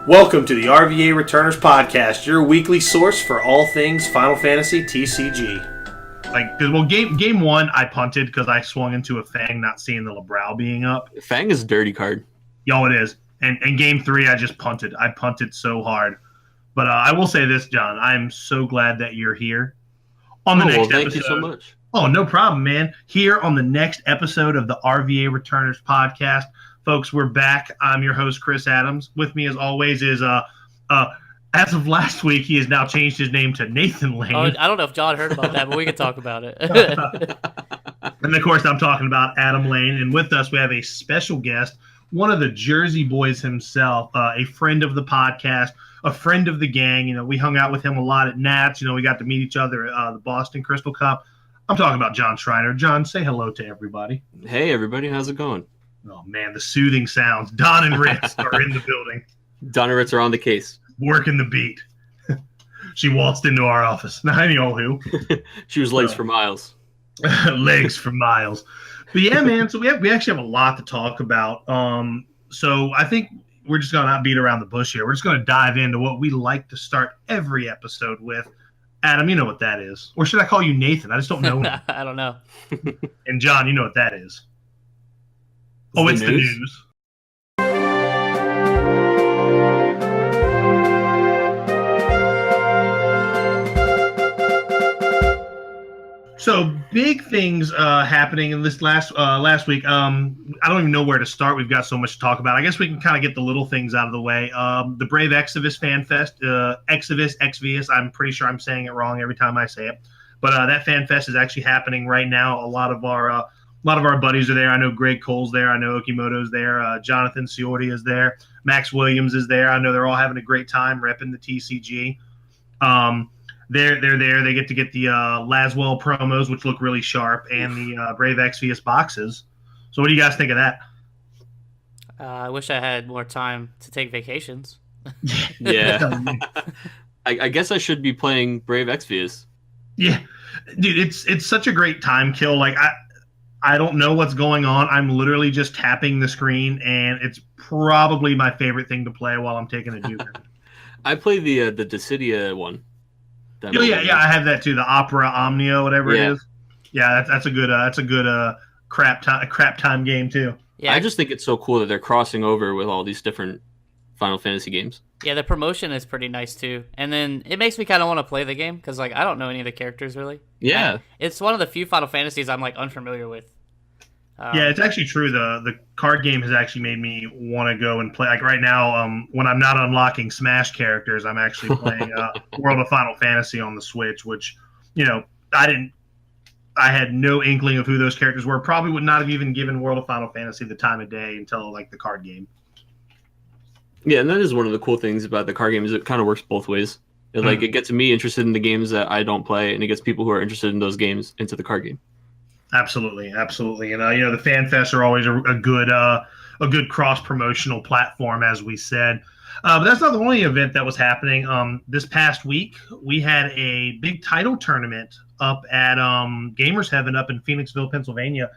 Welcome to the RVA Returners Podcast, your weekly source for all things Final Fantasy TCG. Game one, I punted because I swung into a Fang, not seeing the Lebrow being up. Fang is a dirty card. Yo, it is. And game three, I just punted. I punted so hard. But I will say this, John. I'm so glad that you're here on the next episode. Thank you so much. Oh, no problem, man. Here on the next episode of the RVA Returners Podcast. Folks, we're back. I'm your host, Chris Adams. With me, as always, is as of last week, he has now changed his name to Nathan Lane. Oh, I don't know if John heard about that, but we can talk about it. And, of course, I'm talking about Adam Lane. And with us, we have a special guest, one of the Jersey boys himself, a friend of the podcast, a friend of the gang. You know, we hung out with him a lot at Nats. You know, we got to meet each other at the Boston Crystal Cup. I'm talking about John Schreiner. John, say hello to everybody. Hey, everybody. How's it going? Oh, man, the soothing sounds. Don and Ritz are in the building. Don and Ritz are on the case. Working the beat. She waltzed into our office. Now, I know who. She was legs for miles. Legs for miles. But, yeah, man, so we actually have a lot to talk about. So I think we're just going to not beat around the bush here. We're just going to dive into what we like to start every episode with. Adam, you know what that is. Or should I call you Nathan? I just don't know. I don't know. And, John, you know what that is. It's the news. So big things happening in this last week. I don't even know where to start. We've got so much to talk about. I guess we can kind of get the little things out of the way. The Brave Exvius Fan Fest, Exvius. I'm pretty sure I'm saying it wrong every time I say it, but that Fan Fest is actually happening right now. A lot of our buddies are there. I know Greg Cole's there. I know Okimoto's there. Jonathan Ciordi is there. Max Williams is there. I know they're all having a great time repping the TCG. They're there. They get the Laswell promos, which look really sharp, and the Brave Exvius boxes. So what do you guys think of that? I wish I had more time to take vacations. Yeah. I guess I should be playing Brave Exvius. Yeah. Dude, it's such a great time kill. Like, I don't know what's going on. I'm literally just tapping the screen, and it's probably my favorite thing to play while I'm taking a Duke. I play the Dissidia one. Oh, yeah, I have that too. The Opera Omnia, whatever it is. Yeah, that's a good crap time game too. Yeah, I just think it's so cool that they're crossing over with all these different Final Fantasy games. Yeah, the promotion is pretty nice too, and then it makes me kind of want to play the game because I don't know any of the characters really. Yeah, it's one of the few Final Fantasies I'm unfamiliar with. Yeah, it's actually true. The card game has actually made me want to go and play. Like right now, when I'm not unlocking Smash characters, I'm actually playing World of Final Fantasy on the Switch, which, you know, I had no inkling of who those characters were. Probably would not have even given World of Final Fantasy the time of day until the card game. Yeah, and that is one of the cool things about the card game is it kind of works both ways. It gets me interested in the games that I don't play, and it gets people who are interested in those games into the card game. Absolutely. And the Fan Fests are always a good cross promotional platform, as we said. But that's not the only event that was happening. This past week, we had a big title tournament up at Gamers Heaven up in Phoenixville, Pennsylvania.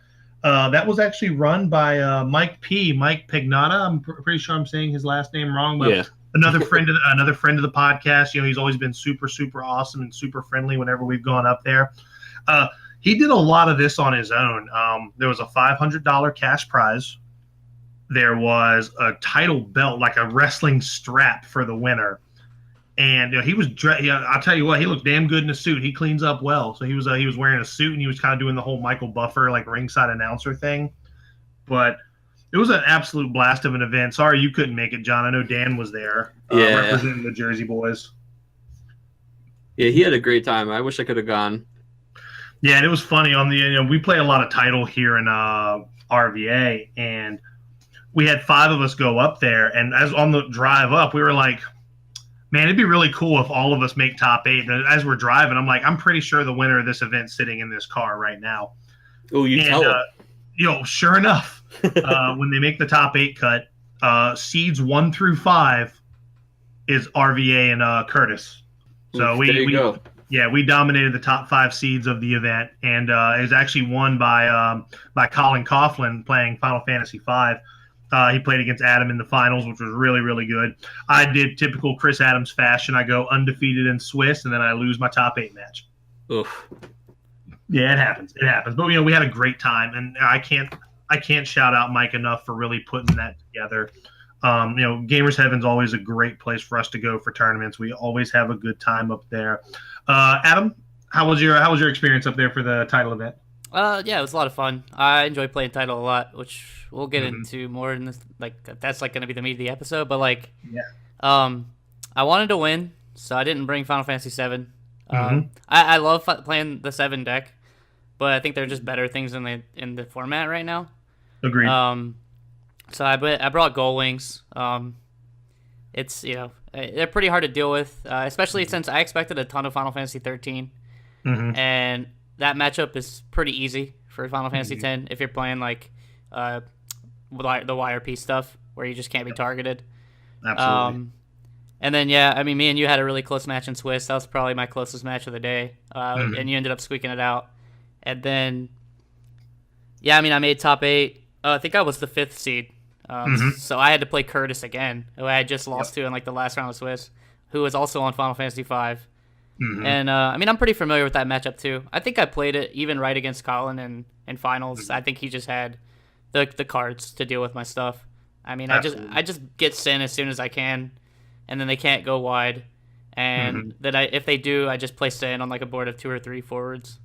That was actually run by Mike Pignata. I'm pretty sure I'm saying his last name wrong, but yeah. another friend of the podcast. You know, he's always been super, super awesome and super friendly whenever we've gone up there. He did a lot of this on his own. There was a $500 cash prize. There was a title belt, like a wrestling strap for the winner. And he was, I'll tell you what, he looked damn good in a suit. He cleans up well. So he was wearing a suit, and he was kind of doing the whole Michael Buffer, ringside announcer thing. But it was an absolute blast of an event. Sorry you couldn't make it, John. I know Dan was there representing the Jersey boys. Yeah, he had a great time. I wish I could have gone. Yeah, and it was funny we play a lot of title here in RVA, and we had 5 of us go up there. And as on the drive up, we were like, man, it'd be really cool if all of us make top 8. And as we're driving, I'm like, I'm pretty sure the winner of this event's sitting in this car right now. Oh, tell him. Sure enough, when they make the top 8 cut, seeds 1 through 5 is RVA and Curtis. So we go. Yeah, we dominated the top 5 seeds of the event, and it was actually won by Colin Coughlin playing Final Fantasy V. He played against Adam in the finals, which was really, really good. I did typical Chris Adams fashion. I go undefeated in Swiss, and then I lose my top 8 match. Oof. Yeah, it happens. It happens. But we had a great time, and I can't shout out Mike enough for really putting that together. Gamers Heaven's always a great place for us to go for tournaments. We always have a good time up there. Adam, how was your experience up there for the title event? Yeah, it was a lot of fun. I enjoy playing title a lot, which we'll get into more in this. Like, that's like going to be the meat of the episode. But like, I wanted to win, so I didn't bring Final Fantasy VII. I love playing the 7 deck, but I think there are just better things in the format right now. Agreed. So I brought Gold Wings. It's they're pretty hard to deal with, especially since I expected a ton of Final Fantasy 13, and that matchup is pretty easy for Final Fantasy 10 if you're playing like the YRP stuff where you just can't be targeted. Absolutely. And then me and you had a really close match in Swiss. That was probably my closest match of the day, and you ended up squeaking it out. And then I made top 8. I think I was the 5th seed. So I had to play Curtis again, who I had just lost to in like the last round of Swiss, who was also on Final Fantasy V. And I'm pretty familiar with that matchup too. I think I played it even right against Colin in finals. I think he just had the cards to deal with my stuff. I just get Sin as soon as I can, and then they can't go wide. And then if they do, I just play Sin on like a board of 2 or 3 forwards.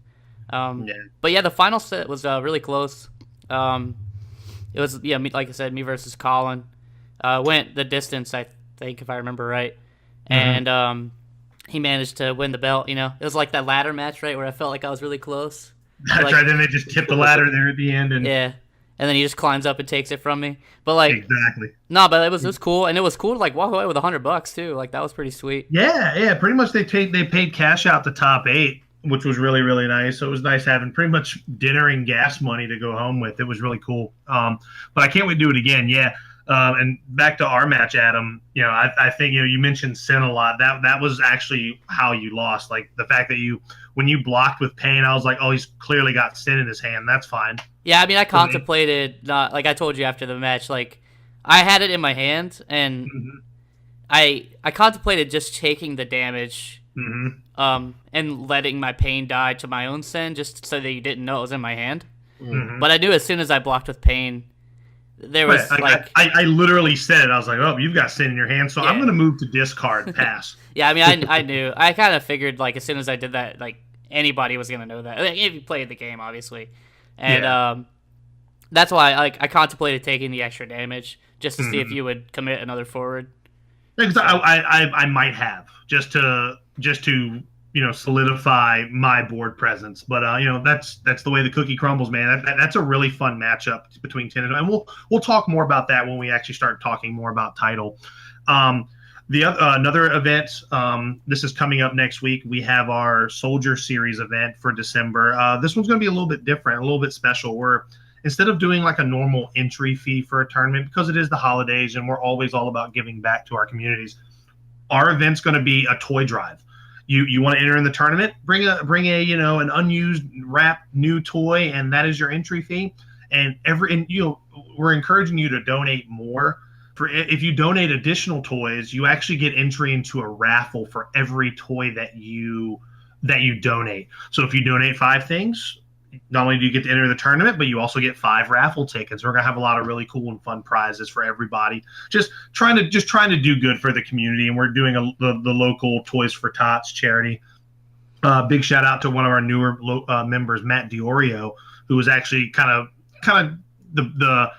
But yeah, the final set was really close. It was like I said, me versus Colin. Went the distance, I think, if I remember right, and he managed to win the belt. It was like that ladder match, right, where I felt like I was really close. That's right. Then they just tip the ladder there at the end, and and then he just climbs up and takes it from me. But like exactly. No, but it was cool, and it was cool to like walk away with $100 too. Like that was pretty sweet. Yeah. Pretty much they paid cash out the top 8. Which was really, really nice. So it was nice having pretty much dinner and gas money to go home with. It was really cool. But I can't wait to do it again. Yeah. And back to our match, Adam, I think, you mentioned Sin a lot. That was actually how you lost. Like the fact that when you blocked with Pain, I was like, oh, he's clearly got Sin in his hand. That's fine. Yeah. I contemplated not, like I told you after the match, like I had it in my hand and I contemplated just taking the damage. And letting my Pain die to my own Sin just so that you didn't know it was in my hand. But I knew as soon as I blocked with Pain, there was I literally said it. I was like, oh, you've got Sin in your hand, so I'm going to move to discard, pass. I knew. I kind of figured like as soon as I did that, like anybody was going to know that. Like, if you played the game, obviously. And that's why I contemplated taking the extra damage just to see if you would commit another forward. Because I might have just to solidify my board presence, but that's the way the cookie crumbles, man. That's a really fun matchup between 10 and we'll talk more about that when we actually start talking more about title. Another event, this is coming up next week. We have our Soldier Series event for December. This one's going to be a little bit different, a little bit special. We're instead of doing like a normal entry fee for a tournament, because it is the holidays and we're always all about giving back to our communities, our event's going to be a toy drive. You want to enter in the tournament, bring a an unused wrapped new toy, and that is your entry fee. And we're encouraging you to donate more. If you donate additional toys, you actually get entry into a raffle for every toy that you donate. So if you donate 5 things, not only do you get to enter the tournament, but you also get 5 raffle tickets. We're gonna have a lot of really cool and fun prizes for everybody. Just trying to do good for the community, and we're doing the local Toys for Tots charity. Big shout out to one of our newer members, Matt Diorio, who was actually kind of the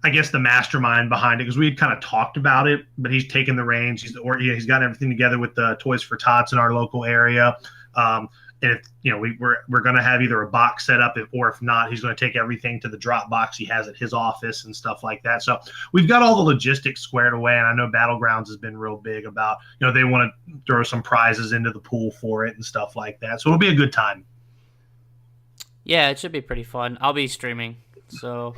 I guess the mastermind behind it, because we had kind of talked about it, but he's taken the reins. He's got everything together with the Toys for Tots in our local area. And if we're going to have either a box set up, or if not, he's going to take everything to the drop box he has at his office and stuff like that. So we've got all the logistics squared away, and I know Battlegrounds has been real big about they want to throw some prizes into the pool for it and stuff like that. So it'll be a good time. Yeah, it should be pretty fun. I'll be streaming, so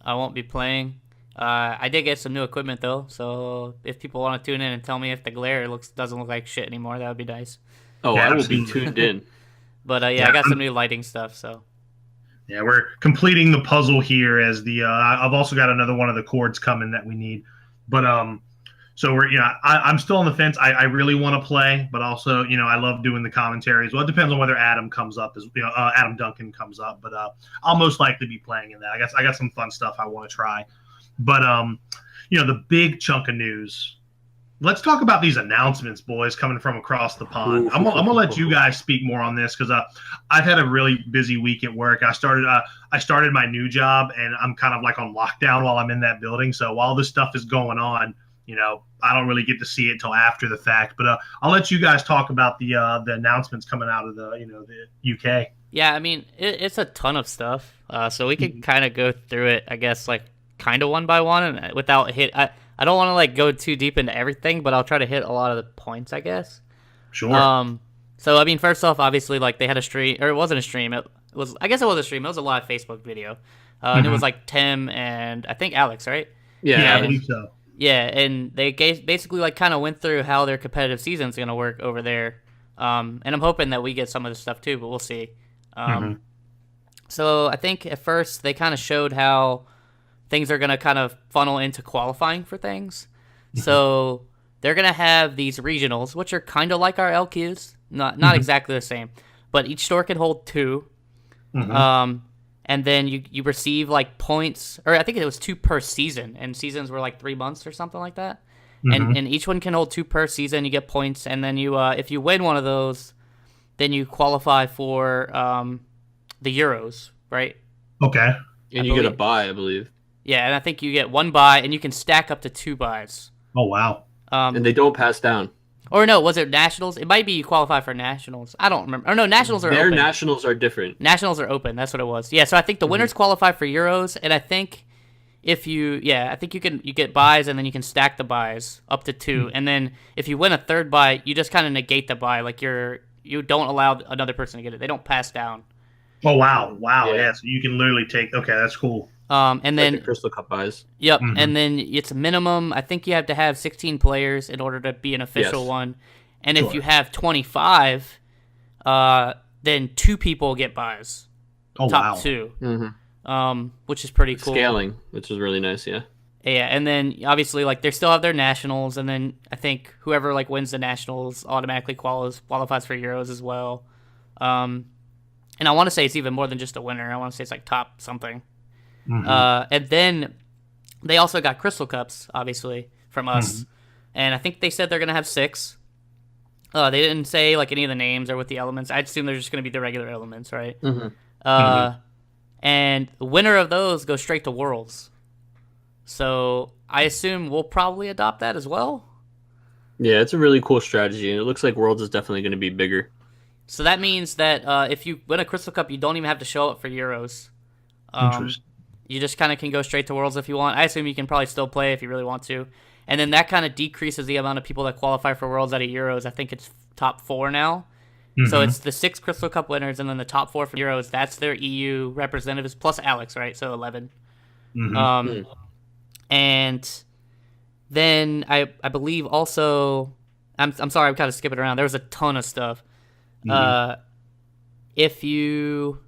I won't be playing. I did get some new equipment though, so if people want to tune in and tell me if the glare doesn't look like shit anymore, that would be nice. Oh, yeah, I will be tuned in. But I got some new lighting stuff. So Yeah, we're completing the puzzle here as the I've also got another one of the chords coming that we need. But so we're I'm still on the fence. I really want to play, but also I love doing the commentaries. Well, it depends on whether Adam comes up as Adam Duncan comes up, but I'll most likely be playing in that. I got some fun stuff I want to try. But the big chunk of news. Let's talk about these announcements, boys, coming from across the pond. I'm gonna let you guys speak more on this because I've had a really busy week at work. I started my new job, and I'm kind of like on lockdown while I'm in that building. So while this stuff is going on, I don't really get to see it till after the fact. But I'll let you guys talk about the announcements coming out of the UK. Yeah, I mean it's a ton of stuff. So we could kind of go through it, I guess, like kind of one by one, and without I don't want to like go too deep into everything, but I'll try to hit a lot of the points, I guess. Sure. So I mean, first off, obviously, like they had a stream, or it wasn't a stream. I guess it was a stream. It was a live Facebook video, and it was like Tim and I think Alex, right? Yeah, I believe so. Yeah, and they basically like kind of went through how their competitive season's gonna work over there. And I'm hoping that we get some of this stuff too, but we'll see. So I think at first they kind of showed how things are going to kind of funnel into qualifying for things. So they're going to have these regionals, which are kind of like our LQs. Not exactly the same, but each store can hold 2. And then you receive like points, or I think it was 2 per season, and seasons were like 3 months or something like that. And each one can hold 2 per season. You get points, and then you if you win one of those, then you qualify for the Euros, right? Okay. And you get a buy, I believe. Yeah, and I think you get 1 buy, and you can stack up to 2 buys. Oh, wow. And they don't pass down. Or no, was it Nationals? It might be you qualify for Nationals. I don't remember. Or no, Nationals are open. Their Nationals are different. Nationals are open. That's what it was. Yeah, so I think the winners qualify for Euros, and I think I think you get buys, and then you can stack the buys up to 2. And then if you win a 3rd buy, you just kind of negate the buy. Like you don't allow another person to get it. They don't pass down. Oh, wow. Yeah, so you can literally take. Okay, that's cool. And then like the Crystal Cup buys. Yep, and then it's minimum. I think you have to have 16 players in order to be an official one. And if you have 25, then 2 people get buys. Oh, top wow. 2. Which is pretty cool. Scaling, which is really nice, yeah. Yeah, and then obviously like they still have their nationals, and then I think whoever like wins the nationals automatically qualifies for Euros as well. And I want to say it's even more than just a winner. I want to say it's like top something. And then they also got Crystal Cups, obviously, from us. And I think they said they're going to have 6. They didn't say like any of the names or what the elements. I assume they're just going to be the regular elements, right? And the winner of those goes straight to Worlds. So I assume we'll probably adopt that as well. Yeah, it's a really cool strategy, and it looks like Worlds is definitely going to be bigger. So that means that if you win a Crystal Cup, you don't even have to show up for Euros. Interesting. You just kind of can go straight to Worlds if you want. I assume you can probably still play if you really want to. And then that kind of decreases the amount of people that qualify for Worlds out of Euros. I think it's top 4 now. So it's the 6 Crystal Cup winners and then the top 4 for Euros. That's their EU representatives plus Alex, right? So 11. And then I believe also, I'm sorry, I'm kind of skipping around. There was a ton of stuff. If you...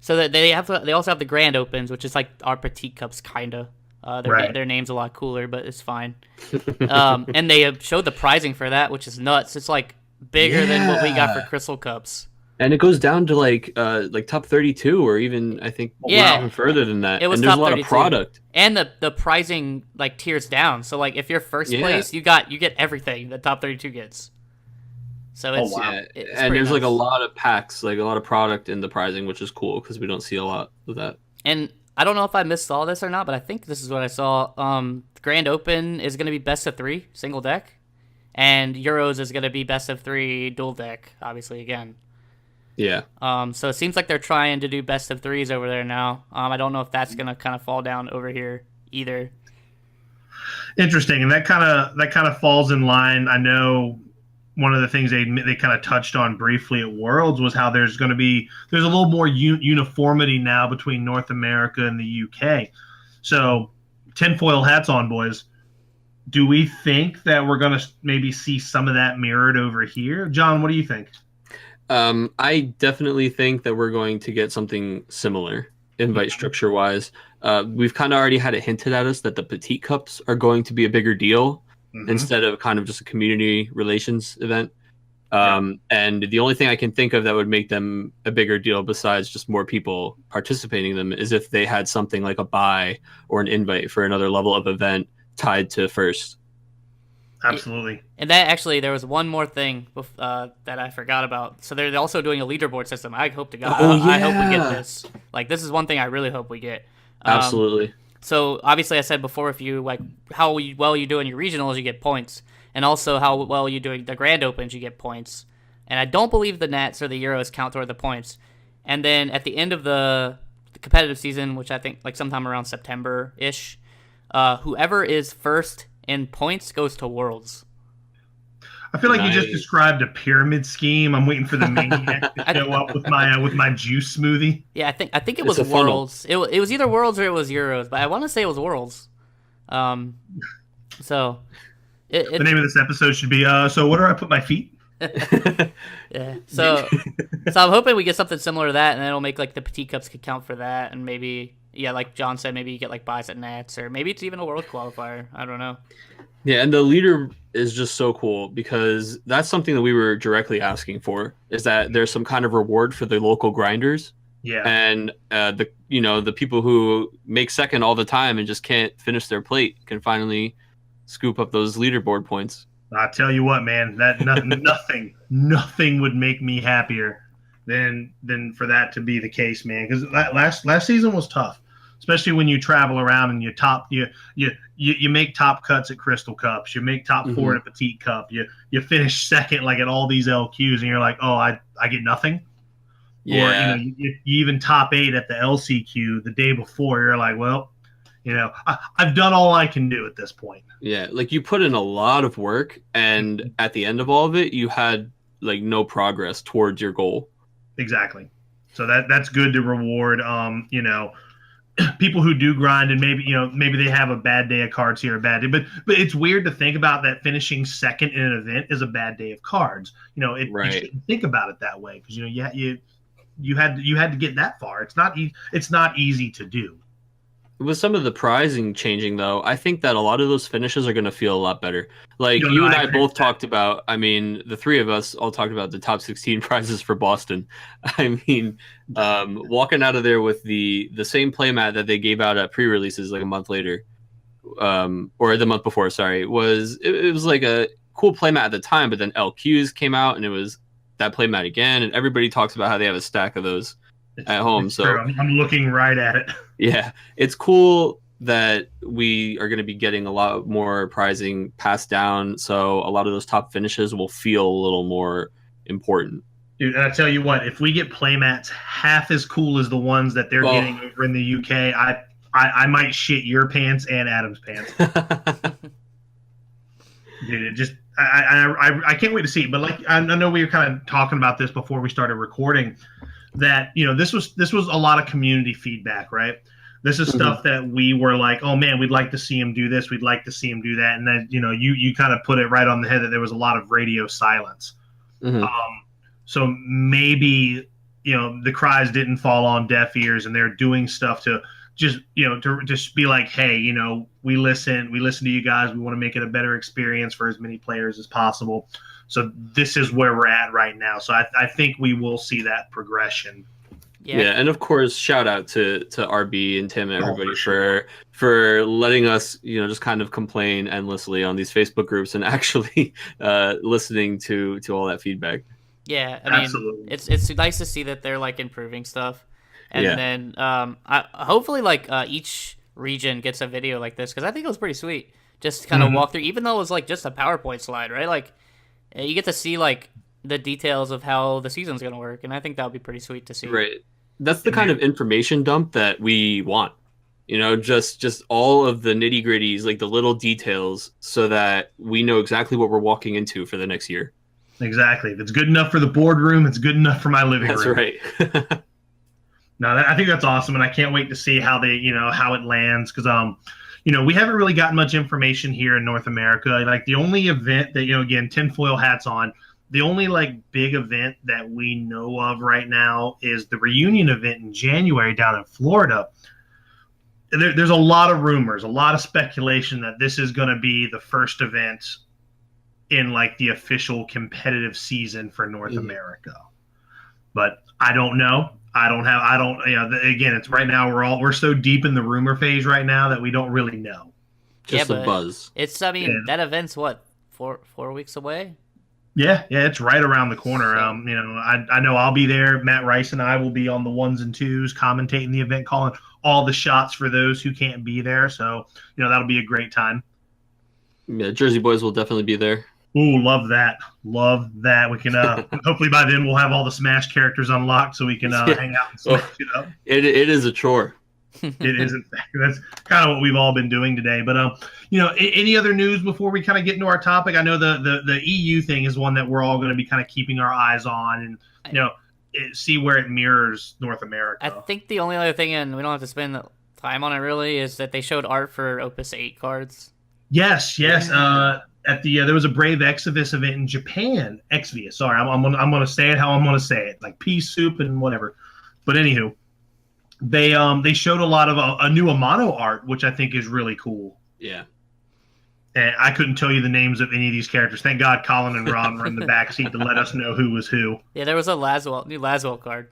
So that they also have the Grand Opens, which is like our Petite Cups, kinda. Their name's a lot cooler, but it's fine. And they showed the pricing for that, which is nuts. It's like bigger than what we got for Crystal Cups. And it goes down to like top 32, or even I think even further than that. It was and there's top a lot 32. of product. And the pricing like tiers down. So like if you're first place, you get everything the top 32 gets. So it's, and there's like a lot of packs, like a lot of product in the pricing, which is cool because we don't see a lot of that. And I don't know if I missed all this or not, but I think this is what I saw. The Grand Open is going to be best of 3 single deck, and Euros is going to be best of 3 dual deck, obviously again. Yeah. So it seems like they're trying to do best of 3s over there now. I don't know if that's going to kind of fall down over here either. Interesting, and that kind of falls in line. I know one of the things they kind of touched on briefly at Worlds was how there's a little more uniformity now between North America and the UK. So, tinfoil hats on, boys. Do we think that we're going to maybe see some of that mirrored over here? John, what do you think? I definitely think that we're going to get something similar, invite structure wise. We've kind of already had it hinted at us that the petite cups are going to be a bigger deal instead of kind of just a community relations event. And the only thing I can think of that would make them a bigger deal besides just more people participating in them is if they had something like a buy or an invite for another level of event tied to first. Absolutely. And that actually, there was one more thing that I forgot about. So they're also doing a leaderboard system. I hope to God. I hope we get this. Like, this is one thing I really hope we get. Absolutely. So obviously, I said before, if you like how well you do in your regionals, you get points, and also how well you doing the Grand Opens, you get points. And I don't believe the Nats or the Euros count toward the points. And then at the end of the competitive season, which I think like sometime around September-ish, whoever is first in points goes to Worlds. I feel like you just described a pyramid scheme. I'm waiting for the maniac to show up with my juice smoothie. Yeah, I think it was Worlds. It was either Worlds or it was Euros, but I want to say it was Worlds. So the name of this episode should be so what do I put my feet? Yeah. So I'm hoping we get something similar to that, and then it'll make like the petite cups could count for that, and maybe like John said, maybe you get like buys at Nats, or maybe it's even a world qualifier. I don't know. Yeah, and the leader is just so cool because that's something that we were directly asking for, is that there's some kind of reward for the local grinders. Yeah. And the people who make second all the time and just can't finish their plate can finally scoop up those leaderboard points. I tell you what, man, that nothing would make me happier than for that to be the case, man. Because last season was tough, especially when you travel around and you make top cuts at Crystal Cups, you make top four at a Petite Cup, you finish second like at all these LQs, and you're like, oh, I get nothing. Yeah. Or you even top 8 at the LCQ the day before. You're like, well, I've done all I can do at this point. Yeah, like you put in a lot of work, and at the end of all of it, you had like no progress towards your goal. Exactly. So that's good to reward. People who do grind, and maybe they have a bad day of cards here, a bad day, but it's weird to think about that finishing second in an event is a bad day of cards. You shouldn't think about it that way, because you had to get that far. It's not easy to do. With some of the prizing changing, though, I think that a lot of those finishes are going to feel a lot better. Like you and I both talked about, I mean, the three of us all talked about the top 16 prizes for Boston. I mean, walking out of there with the same playmat that they gave out at pre-releases like a month later, or the month before, sorry, it was like a cool playmat at the time, but then LQs came out and it was that playmat again, and everybody talks about how they have a stack of those at home. So I'm looking right at it. Yeah, it's cool that we are going to be getting a lot more prizing passed down, so a lot of those top finishes will feel a little more important. Dude, and I tell you what, if we get playmats half as cool as the ones that they're getting over in the UK, I might shit your pants and Adam's pants. Dude, I can't wait to see it. But like I know we were kind of talking about this before we started recording, that this was a lot of community feedback, right? This is stuff that we were like, oh man, we'd like to see him do this, we'd like to see him do that, and then you kind of put it right on the head that there was a lot of radio silence. So maybe the cries didn't fall on deaf ears, and they're doing stuff to just to just be like, hey, we listen to you guys, we want to make it a better experience for as many players as possible. So this is where we're at right now. So I think we will see that progression. Yeah, and of course, shout out to RB and Tim and everybody for letting us, just kind of complain endlessly on these Facebook groups and actually listening to all that feedback. Yeah, I mean, absolutely. It's nice to see that they're like improving stuff, and then hopefully like each region gets a video like this, because I think it was pretty sweet. Just kind of walk through, even though it was like just a PowerPoint slide, right? Like you get to see like the details of how the season's going to work, and I think that would be pretty sweet to see. Right. That's the kind of information dump that we want. Just all of the nitty gritties, like the little details, so that we know exactly what we're walking into for the next year. Exactly. If it's good enough for the boardroom, it's good enough for my living room. That's right. No, I think that's awesome, and I can't wait to see how they, how it lands, because we haven't really gotten much information here in North America. Like the only event that, again, tinfoil hats on, The only like big event that we know of right now is the reunion event in January down in Florida. There's a lot of rumors, a lot of speculation that this is going to be the first event in like the official competitive season for North America. But I don't know. Again, it's right now we're so deep in the rumor phase right now that we don't really know. Just a buzz. That event's what, 4 weeks away? Yeah, it's right around the corner. I know I'll be there. Matt Rice and I will be on the 1s and 2s, commentating the event, calling all the shots for those who can't be there. So, that'll be a great time. Yeah, Jersey Boys will definitely be there. Ooh, love that. Love that. We can hopefully by then we'll have all the Smash characters unlocked so we can hang out and smash it up. It is a chore. It is, in fact. That's kind of what we've all been doing today. But any other news before we kind of get into our topic? I know the EU thing is one that we're all going to be kind of keeping our eyes on, and see where it mirrors North America. I think the only other thing, and we don't have to spend time on it really, is that they showed art for Opus 8 cards. Yes. At the there was a Brave Exvius event in Japan. Exvius, sorry, I'm gonna say it how I'm gonna say it, like pea soup and whatever. But anywho, they showed a lot of a new Amano art, which I think is really cool. Yeah. And I couldn't tell you the names of any of these characters. Thank God Colin and Ron were in the backseat to let us know who was who. Yeah, there was a new Laswell card.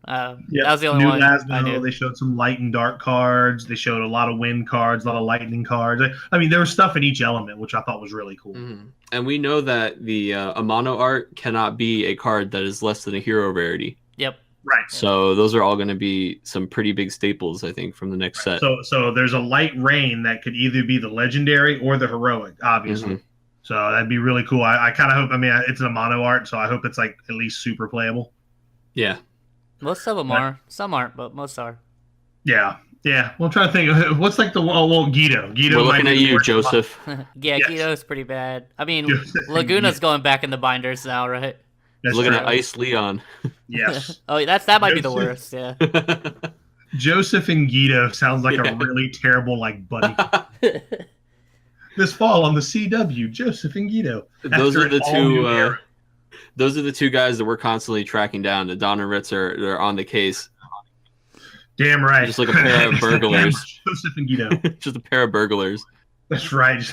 That was the new only one Laswell, I knew. They showed some light and dark cards. They showed a lot of wind cards, a lot of lightning cards. I mean, there was stuff in each element, which I thought was really cool. Mm-hmm. And we know that the Amano art cannot be a card that is less than a hero rarity. Yep. Right. So those are all going to be some pretty big staples, I think, from the next set. So there's a light rain that could either be the legendary or the heroic, obviously. Mm-hmm. So that'd be really cool. I kind of hope. I mean, it's an Amano art, so I hope it's like at least super playable. Yeah. Most of them are. Some aren't, but most are. Yeah. Well, I'm trying to think. What's like Guido? We're looking at you, Joseph. Yes. Guido's pretty bad. I mean, Laguna's going back in the binders now, right? That's looking true. at Ice Leon. Yes. Oh, that might be the worst. Yeah. Joseph and Guido sounds like a really terrible buddy. This fall on the CW, Joseph and Guido. Those are the two. Those are the two guys that we're constantly tracking down. The Don and Ritz are on the case. Damn right. Just like a pair of burglars. Joseph and Guido. Just a pair of burglars. That's right.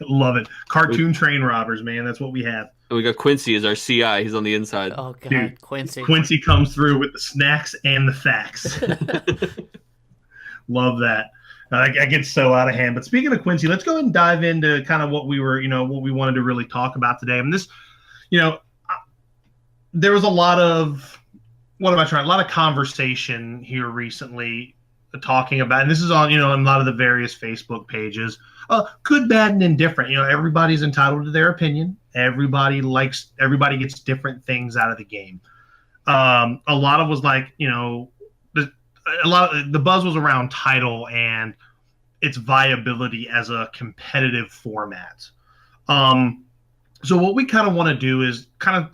Love it. Cartoon train robbers, man. That's what we have. And we got Quincy as our CI. He's on the inside. Oh god, dude, Quincy. Quincy comes through with the snacks and the facts. Love that. I get so out of hand. But speaking of Quincy, let's go ahead and dive into kind of what we wanted to really talk about today. And this, there was a lot of conversation here recently talking about, and this is on, on a lot of the various Facebook pages, good, bad, and indifferent. Everybody's entitled to their opinion. Everybody gets different things out of the game. A lot of was like, the buzz was around title and its viability as a competitive format. So what we kind of want to do is kind of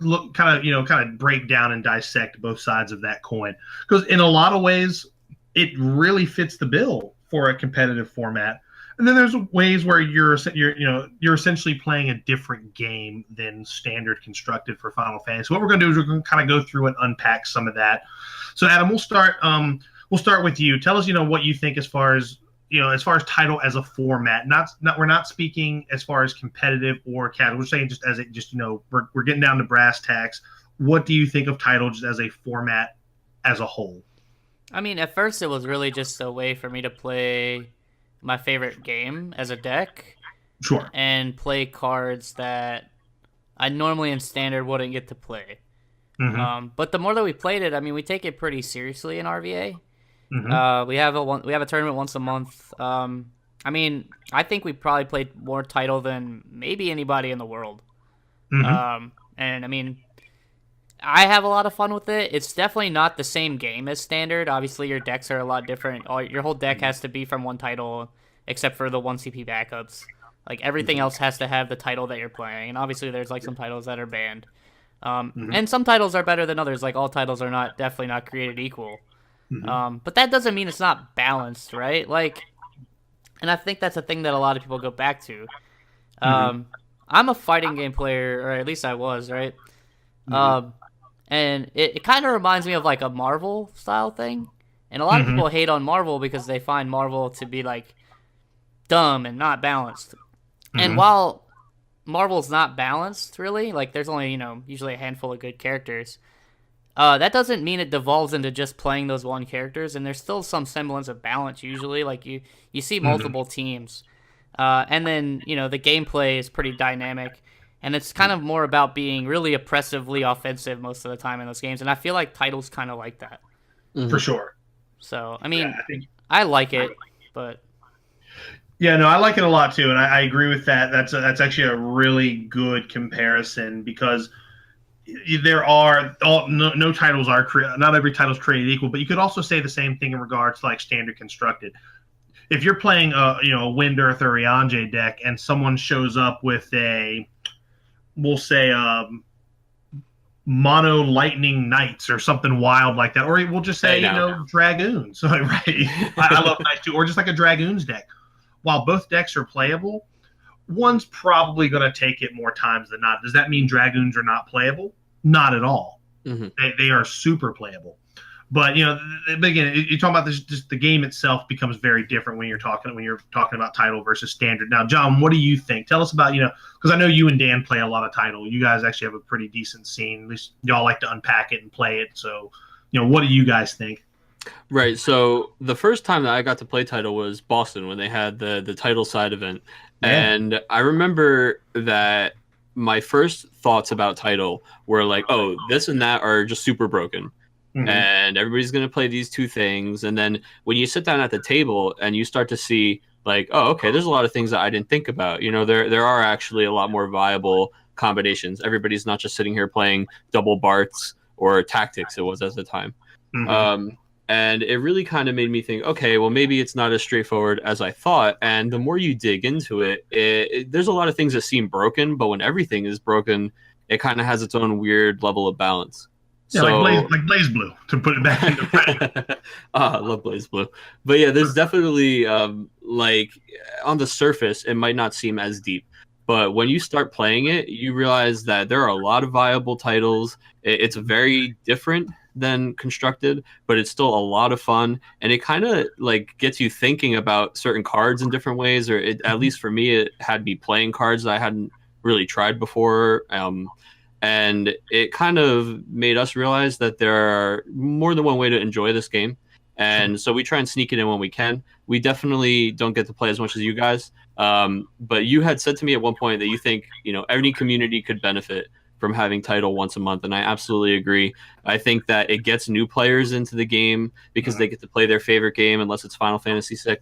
break down and dissect both sides of that coin, because in a lot of ways it really fits the bill for a competitive format. And then there's ways where you're essentially playing a different game than standard constructed for Final Fantasy. What we're going to do is we're going to kind of go through and unpack some of that. So Adam, we'll start with you. Tell us, what you think as far as title as a format. We're not speaking as far as competitive or casual. We're saying we're getting down to brass tacks. What do you think of title just as a format as a whole? I mean, at first it was really just a way for me to play my favorite game as a deck. Sure. And play cards that I normally in standard wouldn't get to play. Mm-hmm. But the more that we played it, I mean, we take it pretty seriously in RVA. Mm-hmm. We have a tournament once a month. I mean, I think we probably played more title than maybe anybody in the world. Mm-hmm. And I mean, I have a lot of fun with it. It's definitely not the same game as standard. Obviously, your decks are a lot different. Your whole deck has to be from one title, except for the 1 CP backups. Like, everything else has to have the title that you're playing. And obviously, there's like some titles that are banned. And some titles are better than others. Like, all titles are definitely not created equal. Mm-hmm. But that doesn't mean it's not balanced, right? Like, and I think that's a thing that a lot of people go back to. I'm a fighting game player, or at least I was, right? And it kind of reminds me of like a Marvel style thing. And a lot of people hate on Marvel because they find Marvel to be like dumb and not balanced. And while Marvel's not balanced, really, like there's only, usually a handful of good characters. That doesn't mean it devolves into just playing those one characters, and there's still some semblance of balance usually. Like you see multiple teams, and then the gameplay is pretty dynamic, and it's kind of more about being really oppressively offensive most of the time in those games. And I feel like titles kind of like that. For sure. So I mean, I like it, but. Yeah, no, I like it a lot too, and I agree with that. That's actually a really good comparison because there are no titles are not every title is created equal, but you could also say the same thing in regards to like standard constructed. If you're playing a Wind, Earth, or Yanje deck, and someone shows up with we'll say mono lightning knights or something wild like that, or we'll just say dragoons. Right? I love knights too, or just like a dragoons deck. While both decks are playable, one's probably going to take it more times than not. Does that mean dragoons are not playable? Not at all. They are super playable. But again, you're talking about this. Just the game itself becomes very different when you're talking about title versus standard. Now, John, what do you think? Tell us about because I know you and Dan play a lot of title. You guys actually have a pretty decent scene. At least y'all like to unpack it and play it. So, what do you guys think? Right. So the first time that I got to play title was Boston when they had the title side event. Yeah. And I remember that my first thoughts about title were like, oh, this and that are just super broken. And everybody's going to play these two things. And then when you sit down at the table and you start to see like, oh, okay, there's a lot of things that I didn't think about. There are actually a lot more viable combinations. Everybody's not just sitting here playing double Barts or tactics. It was at the time. And it really kind of made me think, okay, well, maybe it's not as straightforward as I thought. And the more you dig into it, there's a lot of things that seem broken, but when everything is broken, it kind of has its own weird level of balance. Yeah, so, like Blaze Blue, to put it back into practice. I love Blaze Blue. But yeah, there's definitely, like, on the surface, it might not seem as deep. But when you start playing it, you realize that there are a lot of viable titles. It's very different than constructed, but it's still a lot of fun, and it kind of like gets you thinking about certain cards in different ways, or at least for me, it had me playing cards that I hadn't really tried before, and it kind of made us realize that there are more than one way to enjoy this game, and so we try and sneak it in when we can. We definitely don't get to play as much as you guys, but you had said to me at one point that you think any community could benefit from having title once a month, and I absolutely agree. I think that it gets new players into the game because they get to play their favorite game, unless it's Final Fantasy VI.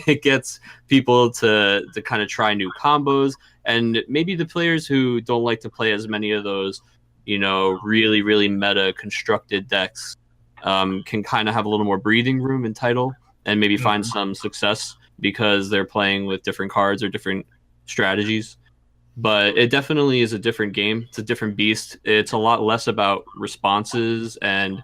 It gets people to kind of try new combos, and maybe the players who don't like to play as many of those, really, really meta constructed decks can kind of have a little more breathing room in title and maybe find some success because they're playing with different cards or different strategies. But it definitely is a different game. It's a different beast. It's a lot less about responses and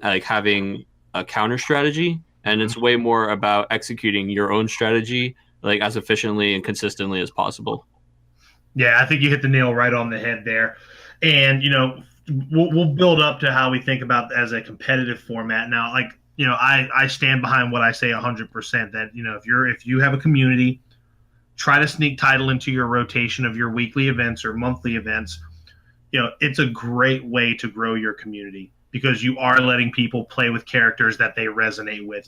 like having a counter strategy, and it's way more about executing your own strategy like as efficiently and consistently as possible. Yeah, I think you hit the nail right on the head there. And we'll build up to how we think about as a competitive format. Now, like I stand behind what I say 100%. That if you have a community, try to sneak title into your rotation of your weekly events or monthly events. It's a great way to grow your community because you are letting people play with characters that they resonate with.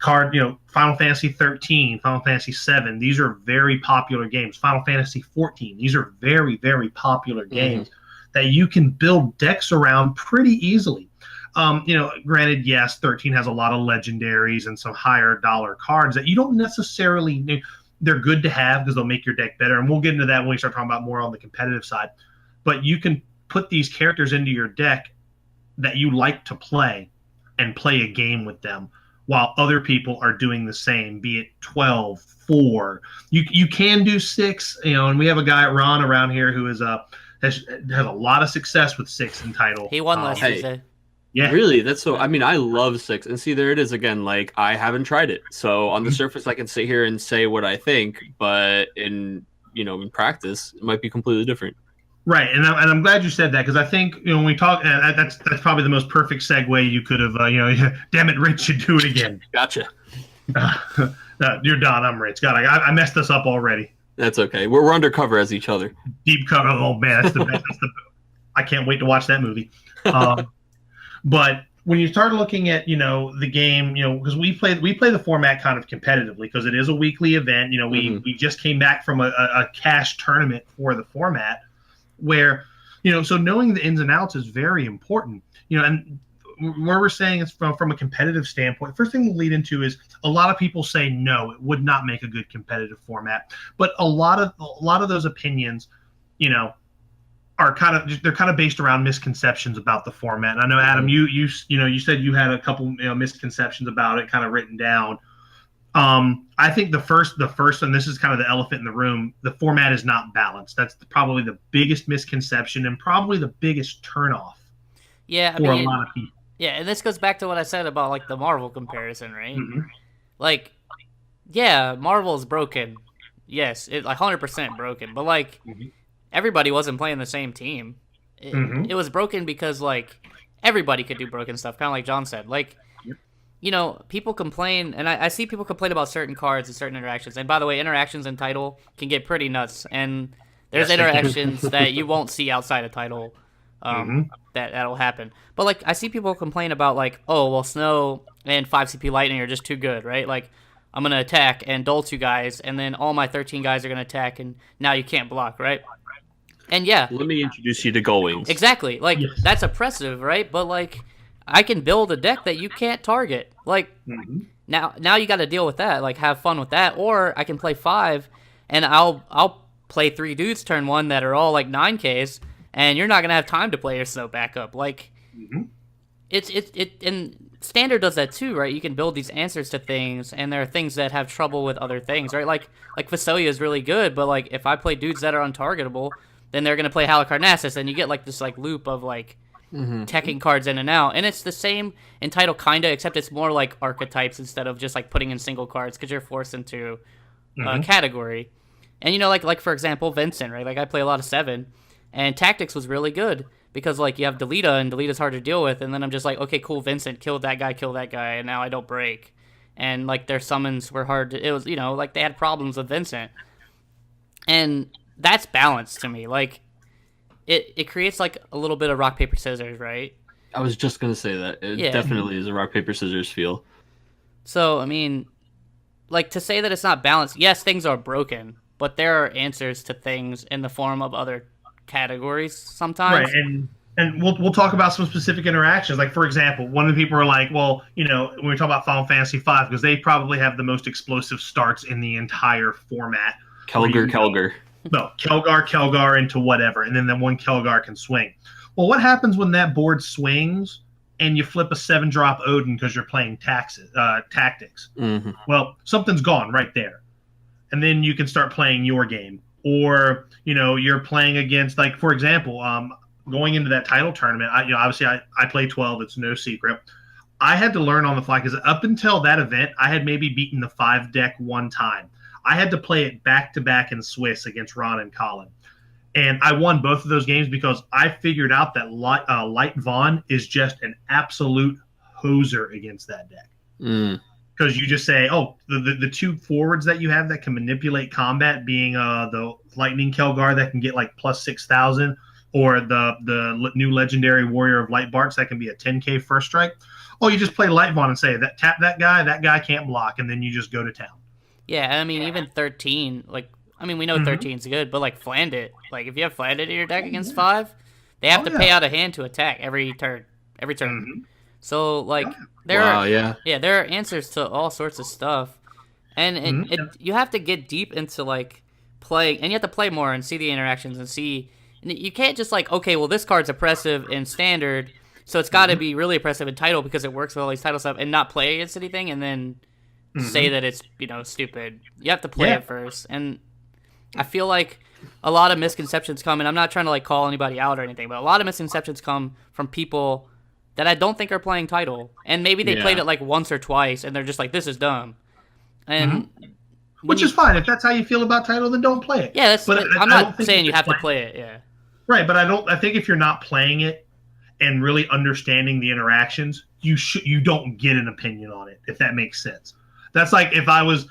Final Fantasy 13, Final Fantasy 7, these are very popular games. Final Fantasy 14, these are very, very popular games that you can build decks around pretty easily. Granted, yes, 13 has a lot of legendaries and some higher dollar cards that you don't necessarily they're good to have because they'll make your deck better. And we'll get into that when we start talking about more on the competitive side. But you can put these characters into your deck that you like to play and play a game with them while other people are doing the same, be it 12, 4. You can do 6, and we have a guy, Ron, around here who has a lot of success with 6 in title. He won last season. Yeah. Really? That's so. I mean, I love 6, and see, there it is again. Like, I haven't tried it, so on the surface, I can sit here and say what I think, but in practice, it might be completely different. Right, and I'm glad you said that, because I think when we talk, that's probably the most perfect segue you could have. Damn it, Rich should do it again. Gotcha. You're Don, I'm Rich. God, I messed this up already. That's okay. We're undercover as each other. Deep cover. Oh man, that's the best. I can't wait to watch that movie. But when you start looking at the game, because we play the format kind of competitively, because it is a weekly event. We just came back from a cash tournament for the format, where so knowing the ins and outs is very important. And where we're saying it's from a competitive standpoint, first thing we'll lead into is a lot of people say no, it would not make a good competitive format. But a lot of those opinions, are kind of based around misconceptions about the format. And I know, Adam, you said you had a couple misconceptions about it kind of written down. I think the first, and this is kind of the elephant in the room, the format is not balanced. That's probably the biggest misconception and probably the biggest turnoff. Yeah, for a lot of people. Yeah, and this goes back to what I said about like the Marvel comparison, right? Mm-hmm. Like, yeah, Marvel is broken. Yes, it like 100% broken. But like, everybody wasn't playing the same team. It was broken because like everybody could do broken stuff, kind of like John said. Like, people complain, and I see people complain about certain cards and certain interactions. And by the way, interactions in Title can get pretty nuts. And there's interactions that you won't see outside of Title. That'll happen. But like, I see people complain about like, oh well, Snow and 5 CP Lightning are just too good, right? Like, I'm gonna attack and dull 2 guys, and then all my 13 guys are gonna attack, and now you can't block, right? And yeah, let me introduce you to Gullwings. Exactly. Like, that's oppressive, right? But like, I can build a deck that you can't target. Like, now you got to deal with that. Like, have fun with that. Or I can play 5, and I'll play 3 dudes turn 1 that are all like 9Ks, and you're not gonna have time to play your Snow backup. Like, it and Standard does that too, right? You can build these answers to things, and there are things that have trouble with other things, right? Like Visalia is really good, but like if I play dudes that are untargetable, then they're gonna play Halicarnassus, and you get like this like loop of like teching cards in and out. And it's the same in Title kinda, except it's more like archetypes instead of just like putting in single cards, because you're forced into a category. And like for example, Vincent, right? Like, I play a lot of 7, and Tactics was really good because like you have Delita, and Delita's hard to deal with, and then I'm just like, okay, cool, Vincent killed that guy, and now I don't break. And like their summons were hard to, it was like they had problems with Vincent, and that's balance to me. Like, it creates like a little bit of rock paper scissors, right? I was just gonna say that it definitely is a rock paper scissors feel. So I mean, like, to say that it's not balanced, yes, things are broken, but there are answers to things in the form of other categories sometimes. Right, and we'll talk about some specific interactions. Like, for example, one of the people are like, well, when we talk about Final Fantasy V, because they probably have the most explosive starts in the entire format. Kelgar. No, Kelgar into whatever, and then one Kelgar can swing. Well, what happens when that board swings and you flip a 7-drop Odin because you're playing tactics? Well, something's gone right there. And then you can start playing your game. Or, you're playing against, like, for example, going into that Title tournament, obviously I play 12, it's no secret. I had to learn on the fly, because up until that event, I had maybe beaten the 5 deck one time. I had to play it back-to-back in Swiss against Ron and Colin. And I won both of those games because I figured out that Light Vaughn is just an absolute hoser against that deck. Because you just say, oh, the 2 forwards that you have that can manipulate combat, being the Lightning Kelgar that can get like plus 6,000, or the new legendary Warrior of Light Barks that can be a 10K first strike. Oh, you just play Light Vaughn and say, tap that guy can't block, and then you just go to town. Yeah, I mean, even 13, like, I mean, we know 13's good, but like Flandit, like if you have Flandit in your deck against 5, they have to pay out a hand to attack every turn. So like there are answers to all sorts of stuff, and you have to get deep into like playing, and you have to play more and see the interactions and see. And you can't just like, okay, well, this card's oppressive in Standard, so it's got to be really oppressive in Title because it works with all these Title stuff, and not play against anything, and then say that it's stupid. You have to play it first. And I feel like a lot of misconceptions come, and I'm not trying to like call anybody out or anything, but a lot of misconceptions come from people that I don't think are playing Title, and maybe they played it like once or twice, and they're just like, this is dumb. And which is fine. If that's how you feel about Title, then don't play it. Yeah, I'm not saying you have to play it. Yeah. Right, but I think if you're not playing it and really understanding the interactions, you don't get an opinion on it, if that makes sense. That's like if I was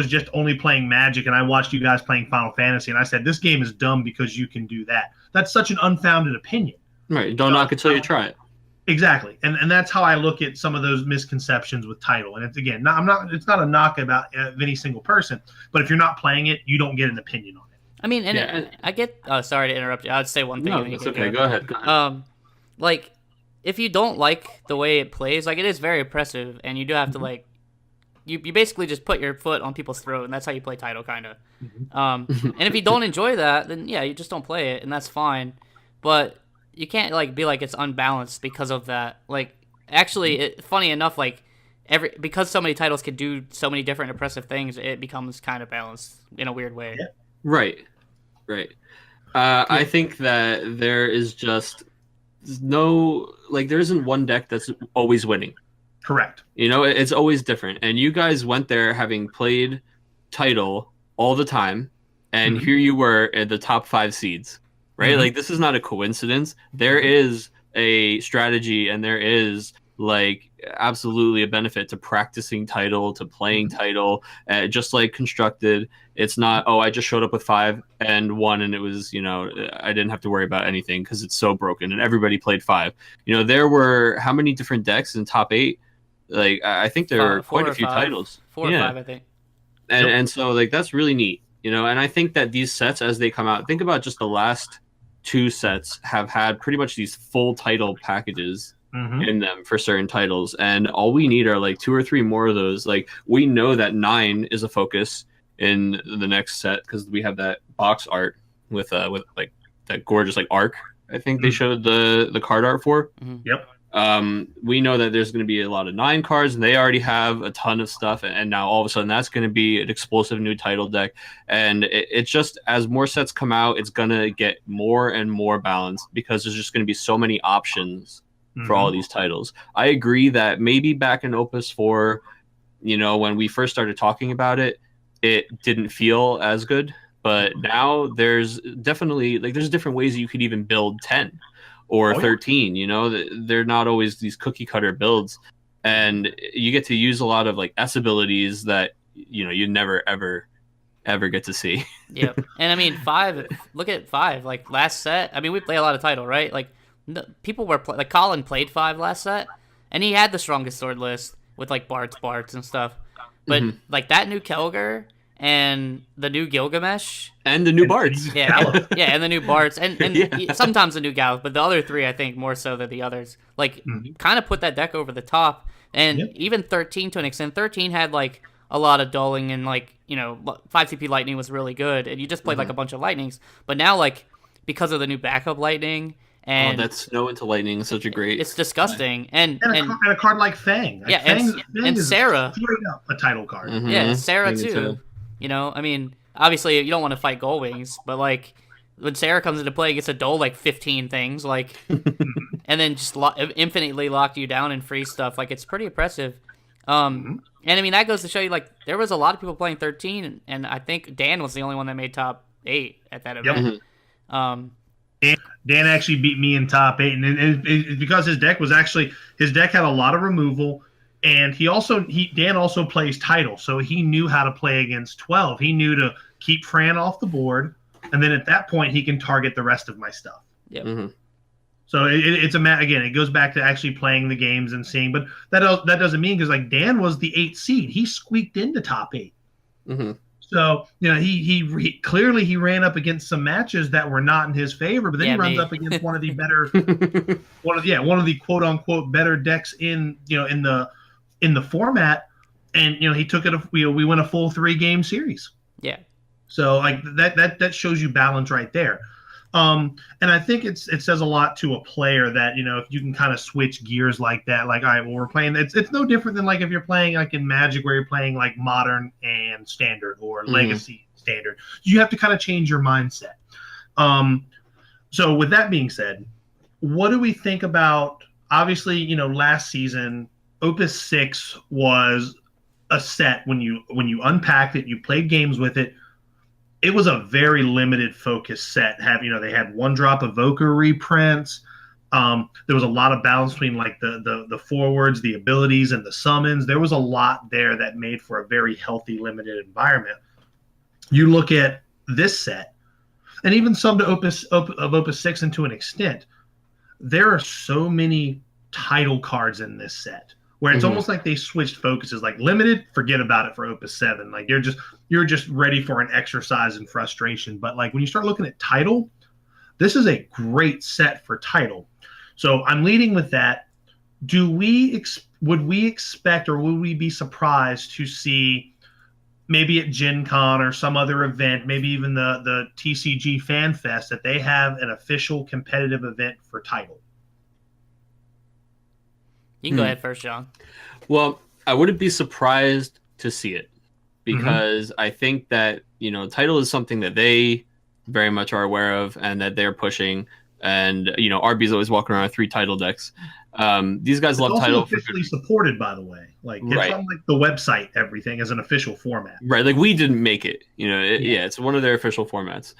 just only playing Magic and I watched you guys playing Final Fantasy and I said this game is dumb because you can do that. That's such an unfounded opinion. Right. Don't knock it till you try it. Exactly. And that's how I look at some of those misconceptions with title. And it's again, it's not a knock about any single person, but if you're not playing it, you don't get an opinion on it. I mean, I get sorry to interrupt you. I'd say one thing. No, it's okay. Go ahead. Like if you don't like the way it plays, like it is very oppressive and you do have to like you basically just put your foot on people's throat, and that's how you play title, kind of. And if you don't enjoy that, then yeah, you just don't play it, and that's fine. But you can't like be like it's unbalanced because of that. Like, actually, funny enough, like because so many titles can do so many different oppressive things, it becomes kind of balanced in a weird way. Yeah. Right. I think that there is just there isn't one deck that's always winning. Correct. It's always different. And you guys went there having played title all the time, and here you were at the top 5 seeds, right? Mm-hmm. Like, this is not a coincidence. There is a strategy, and there is like absolutely a benefit to practicing title, to playing title, just like constructed. It's not, I just showed up with 5 and 1 and it was, I didn't have to worry about anything because it's so broken and everybody played 5. There were how many different decks in top 8? Like, I think there are quite a few titles. 4 or 5, I think. And so like that's really neat, and I think that these sets as they come out, think about just the last 2 sets have had pretty much these full title packages in them for certain titles, and all we need are like 2 or 3 more of those. Like, we know that 9 is a focus in the next set because we have that box art with like that gorgeous like arc. I think they showed the card art for. Yep. We know that there's going to be a lot of 9 cards, and they already have a ton of stuff. And now all of a sudden, that's going to be an explosive new title deck. And it's just, as more sets come out, it's going to get more and more balanced because there's just going to be so many options for all these titles. I agree that maybe back in Opus 4, when we first started talking about it, it didn't feel as good. But now there's definitely there's different ways that you could even build 10 or 13. They're not always these cookie cutter builds, and you get to use a lot of like S abilities that you never ever get to see. Yep. And I mean, 5, look at 5, like last set, I mean, we play a lot of title, right? Like people were like Colin played 5 last set and he had the strongest sword list with like Barts and stuff, but like that new Kelger and the new Gilgamesh and the new Bards, and the new Bards and sometimes the new Gallup, but the other 3 I think more so than the others, like kind of put that deck over the top. And even 13 to an extent, 13 had like a lot of dulling and like 5 CP lightning was really good and you just played like a bunch of lightnings. But now, like, because of the new backup lightning and that snow into lightning is such a great, it's disgusting. And a card like Fang, Fang and Sarah, straight up a title card. Sarah too. I mean, obviously you don't want to fight Goldwings, but like when Sarah comes into play, gets to dole like 15 things, like, and then just infinitely lock you down and free stuff. Like, it's pretty impressive. And I mean, that goes to show you, like, there was a lot of people playing 13, and I think Dan was the only one that made top 8 at that event. Dan actually beat me in top 8, and it's because his deck had a lot of removal. And Dan also plays title, so he knew how to play against 12. He knew to keep Fran off the board, and then at that point he can target the rest of my stuff. Yeah. So it's again, it goes back to actually playing the games and seeing. But that doesn't mean, because like Dan was the 8th seed, he squeaked into top 8. So he clearly ran up against some matches that were not in his favor, but then he runs up against one of the better, one of the quote unquote better decks in the format, and he took it. We won a full 3-game series. Yeah. So like that shows you balance right there. And I think it says a lot to a player that if you can kind of switch gears like that, like, all right, well, we're playing. It's no different than like if you're playing like in Magic, where you're playing like Modern and Standard or Legacy Standard. You have to kind of change your mindset. So with that being said, what do we think about? Obviously, last season, Opus 6 was a set when you unpacked it, you played games with it. it was a very limited focus set. They had one drop Evoker reprints. There was a lot of balance between like the forwards, the abilities, and the summons. There was a lot there that made for a very healthy limited environment. You look at this set, and even some of Opus 6 and to an extent, there are so many title cards in this set where it's almost like they switched focuses. Like limited, forget about it for Opus 7. Like you're just ready for an exercise in frustration. But like when you start looking at title, this is a great set for title. So I'm leading with that. Would we expect, or would we be surprised to see maybe at Gen Con or some other event, maybe even the TCG Fan Fest, that they have an official competitive event for title? You can go ahead first, John. Well, I wouldn't be surprised to see it because I think that, title is something that they very much are aware of and that they're pushing. And, RB's always walking around with 3 title decks. These guys love title. It's officially supported, by the way. Like it's on like the website, everything as an official format. Right, like we didn't make it. It's one of their official formats.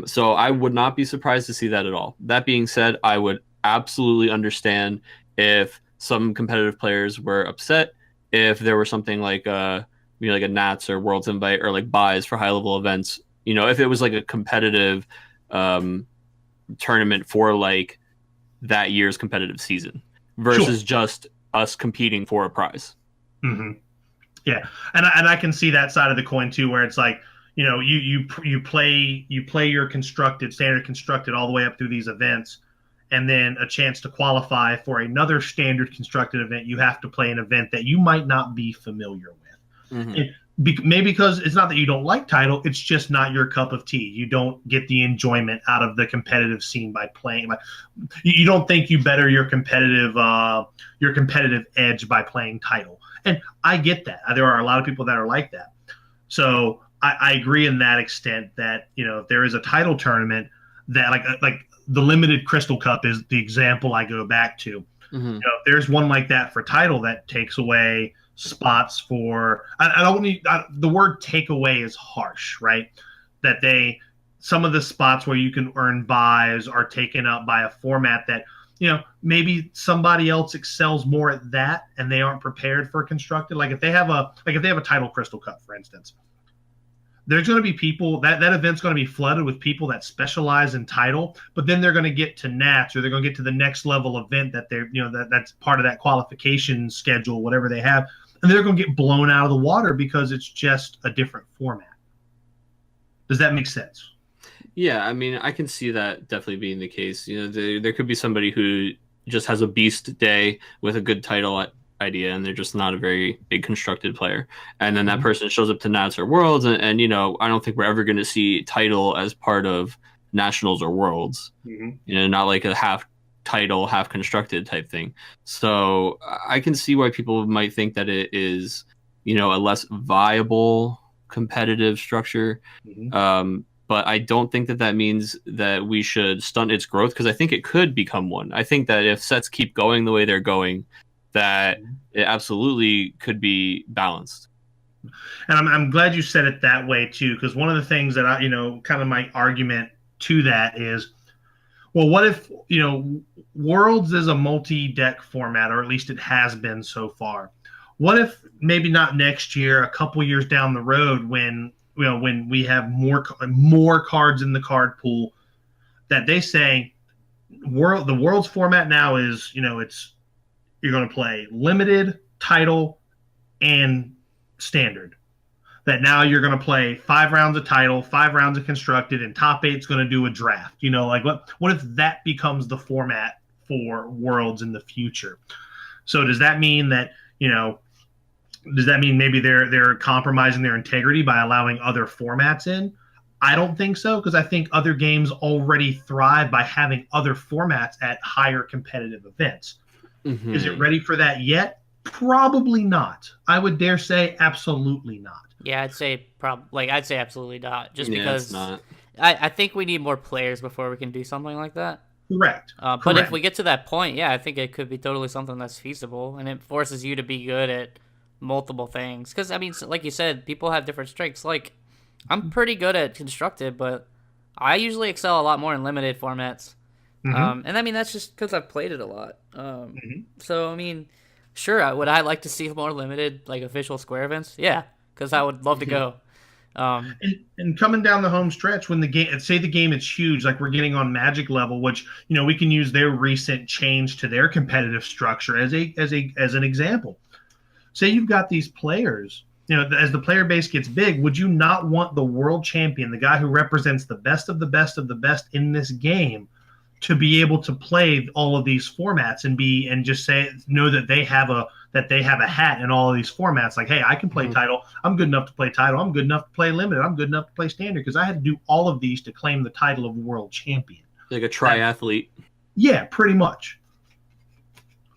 So I would not be surprised to see that at all. That being said, I would absolutely understand if some competitive players were upset if there were something like like a Nats or Worlds Invite or like buys for high level events. If it was like a competitive tournament for like that year's competitive season versus just us competing for a prize. Yeah, and I can see that side of the coin too, where it's like you play your standard constructed all the way up through these events, and then a chance to qualify for another standard constructed event. You have to play an event that you might not be familiar with. Maybe because it's not that you don't like title, it's just not your cup of tea. You don't get the enjoyment out of the competitive scene by playing. You don't think you better your competitive edge by playing title. And I get that. There are a lot of people that are like that. So I agree in that extent that, if there is a title tournament that like the limited Crystal Cup is the example I go back to. If there's one like that for title that takes away spots for, the word takeaway is harsh, right? That some of the spots where you can earn buys are taken up by a format that, maybe somebody else excels more at that and they aren't prepared for constructed. Like if they have a title Crystal Cup, for instance, there's going to be people that event's going to be flooded with people that specialize in title, but then they're going to get to Nats or they're going to get to the next level event that they're, that's part of that qualification schedule, whatever they have. And they're going to get blown out of the water because it's just a different format. Does that make sense? Yeah, I mean, I can see that definitely being the case. There could be somebody who just has a beast day with a good title idea, and they're just not a very big constructed player. And then that person shows up to Nats or Worlds, and I don't think we're ever going to see title as part of Nationals or Worlds. Not like a half title, half constructed type thing. So I can see why people might think that it is, a less viable competitive structure. But I don't think that means that we should stunt its growth, because I think it could become one. I think that if sets keep going the way they're going, that it absolutely could be balanced. And I'm glad you said it that way too, because one of the things that kind of my argument to that is, well, what if, Worlds is a multi-deck format, or at least it has been so far. What if maybe not next year, a couple years down the road, when we have more cards in the card pool, that they say the Worlds format now is, you're going to play limited, title, and standard. That now you're going to play 5 rounds of title, 5 rounds of constructed, and top 8's going to do a draft. What if that becomes the format for Worlds in the future? So does that mean that, does that mean maybe they're compromising their integrity by allowing other formats in? I don't think so, because I think other games already thrive by having other formats at higher competitive events. Is it ready for that yet? Probably not. I would dare say absolutely not. Yeah, I'd say absolutely not. Just because it's not. I think we need more players before we can do something like that. Correct. But if we get to that point, I think it could be totally something that's feasible, and it forces you to be good at multiple things. Because, like you said, people have different strengths. Like, I'm pretty good at constructed, but I usually excel a lot more in limited formats. And I mean that's just because I've played it a lot. So I mean, sure, would I like to see more limited like official square events? Yeah, because I would love to go. And coming down the home stretch, when the game, say the game is huge, like we're getting on Magic level, which we can use their recent change to their competitive structure as an example. Say you've got these players, as the player base gets big, would you not want the world champion, the guy who represents the best of the best of the best in this game, to be able to play all of these formats and just know that they have a hat in all of these formats? Like, hey, I can play title. I'm good enough to play title. I'm good enough to play limited. I'm good enough to play standard because I had to do all of these to claim the title of world champion. Like a triathlete. Yeah, pretty much.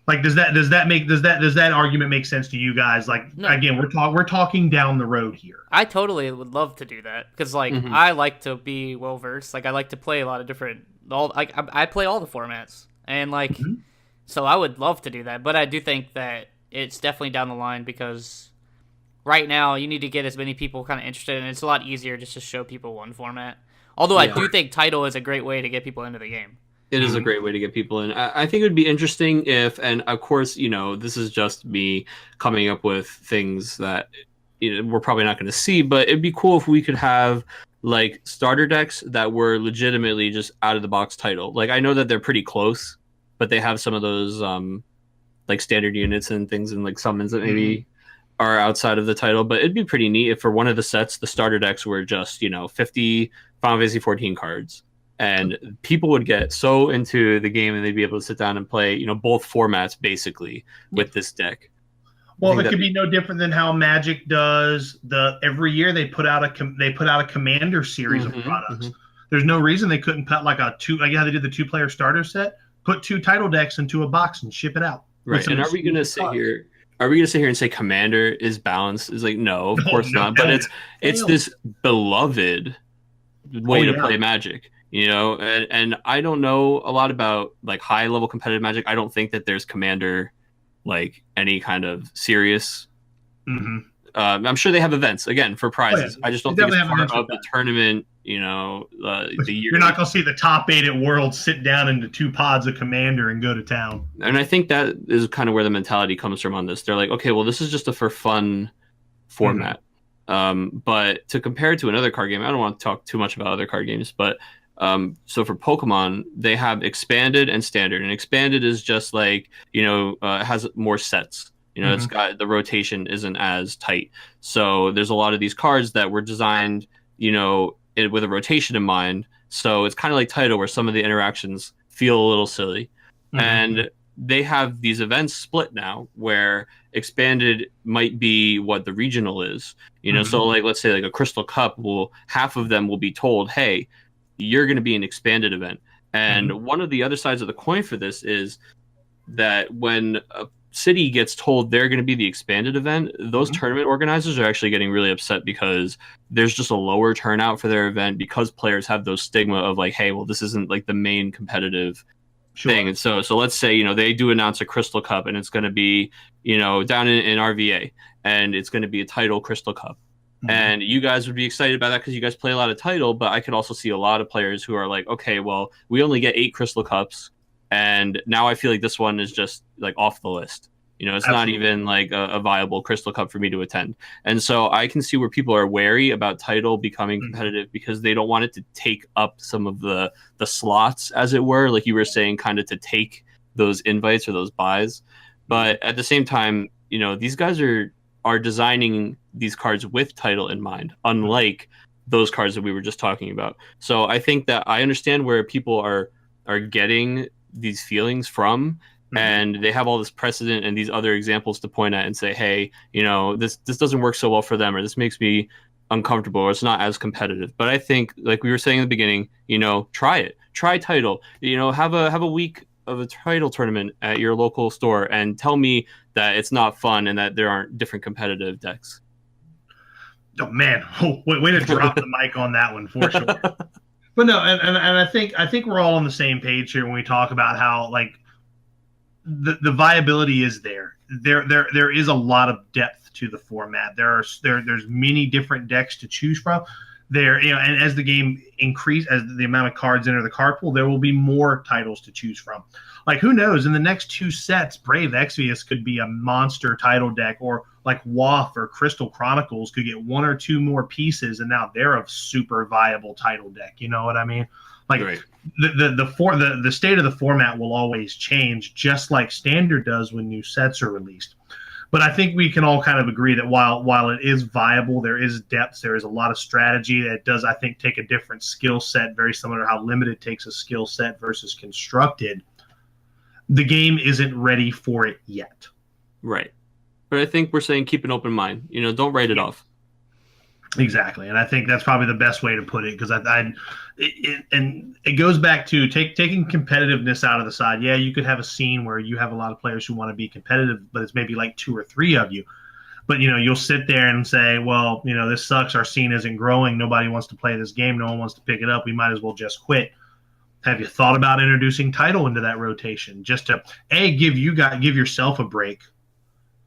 Like, does that argument make sense to you guys? Like, no. Again, we're talking down the road here. I totally would love to do that because, like, I like to be well versed. Like, I like to play a lot of different. I play all the formats, and like, so I would love to do that. But I do think that it's definitely down the line because right now you need to get as many people kind of interested, and it's a lot easier just to show people one format. Although I do think title is a great way to get people into the game. It is a great way to get people in. I think it would be interesting if, and of course, this is just me coming up with things that we're probably not going to see, but it'd be cool if we could have like starter decks that were legitimately just out of the box title. Like, I know that they're pretty close, but they have some of those like standard units and things and like summons that maybe are outside of the title. But it'd be pretty neat if for one of the sets, the starter decks were just 50 Final Fantasy 14 cards. And people would get so into the game and they'd be able to sit down and play, both formats basically with this deck. Well, it could be no different than how Magic does every year they put out a Commander series of products. There's no reason they couldn't put like how they did the 2-player starter set, put 2 title decks into a box and ship it out. Right. And are we going to sit here? Are we going to sit here and say Commander is balanced? Is like, no, of course not. But it's this beloved way to play Magic. And I don't know a lot about like high level competitive Magic. I don't think that there's Commander like any kind of serious. I'm sure they have events again for prizes. I just don't think it's part of the tournament. The year. You're not going to see the top 8 at Worlds sit down into 2 pods of Commander and go to town. And I think that is kind of where the mentality comes from on this. They're like, okay, well, this is just a for fun format. But to compare it to another card game, I don't want to talk too much about other card games, but. So for Pokemon, they have expanded and standard, and expanded is just like, has more sets, it's got the rotation isn't as tight. So there's a lot of these cards that were designed, with a rotation in mind. So it's kind of like title where some of the interactions feel a little silly. And they have these events split now where expanded might be what the regional is, so like, let's say like a Crystal Cup half of them will be told, hey, you're going to be an expanded event. And one of the other sides of the coin for this is that when a city gets told they're going to be the expanded event, those tournament organizers are actually getting really upset because there's just a lower turnout for their event because players have those stigma of like, hey, well, this isn't like the main competitive thing. And so let's say, they do announce a Crystal Cup and it's going to be, down in RVA, and it's going to be a title Crystal Cup. And you guys would be excited about that because you guys play a lot of title, but I could also see a lot of players who are like, okay, well, we only get 8 Crystal Cups, and now I feel like this one is just like off the list. It's not even like a viable Crystal Cup for me to attend. And so I can see where people are wary about title becoming competitive because they don't want it to take up some of the slots, as it were, like you were saying, kind of to take those invites or those buys. But at the same time, these guys are designing these cards with title in mind, unlike those cards that we were just talking about. So I think that I understand where people are getting these feelings from, and they have all this precedent and these other examples to point at and say, hey, this doesn't work so well for them, or this makes me uncomfortable, or it's not as competitive. But I think, like we were saying in the beginning, try title, have a week of a title tournament at your local store and tell me that it's not fun and that there aren't different competitive decks. Oh man, way to drop the mic on that one for sure. But no, and I think we're all on the same page here when we talk about how like the viability is there. There is a lot of depth to the format. There's many different decks to choose from. there, and as the game as the amount of cards enter the card pool, there will be more titles to choose from. Like, who knows? In the next 2 sets, Brave Exvius could be a monster title deck, or like WAF or Crystal Chronicles could get 1 or 2 more pieces, and now they're a super viable title deck. You know what I mean? Like, right. the state of the format will always change, just like Standard does when new sets are released. But I think we can all kind of agree that while it is viable, there is depth, there is a lot of strategy. That does, I think, take a different skill set, very similar to how Limited takes a skill set versus Constructed. The game isn't ready for it yet. Right. But I think we're saying keep an open mind. Don't write it off. Exactly, and I think that's probably the best way to put it, because it goes back to taking competitiveness out of the side. Yeah, you could have a scene where you have a lot of players who want to be competitive, but it's maybe like 2 or 3 of you. But you'll sit there and say, well, this sucks. Our scene isn't growing. Nobody wants to play this game. No one wants to pick it up. We might as well just quit. Have you thought about introducing title into that rotation, just to give yourself a break?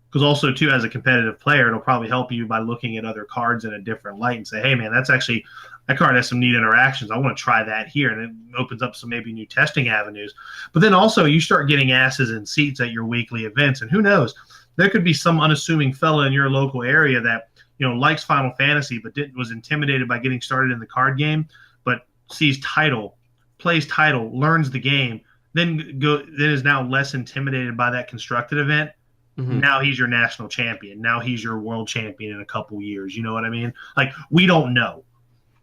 Because also, too, as a competitive player, it'll probably help you by looking at other cards in a different light and say, hey, man, that card has some neat interactions. I want to try that here. And it opens up some maybe new testing avenues. But then also, you start getting asses in seats at your weekly events. And who knows? There could be some unassuming fella in your local area that, likes Final Fantasy, but was intimidated by getting started in the card game, but sees title, plays title, learns the game, then is now less intimidated by that Constructed event. Mm-hmm. Now he's your national champion. Now he's your world champion in a couple years. You know what I mean? Like, we don't know.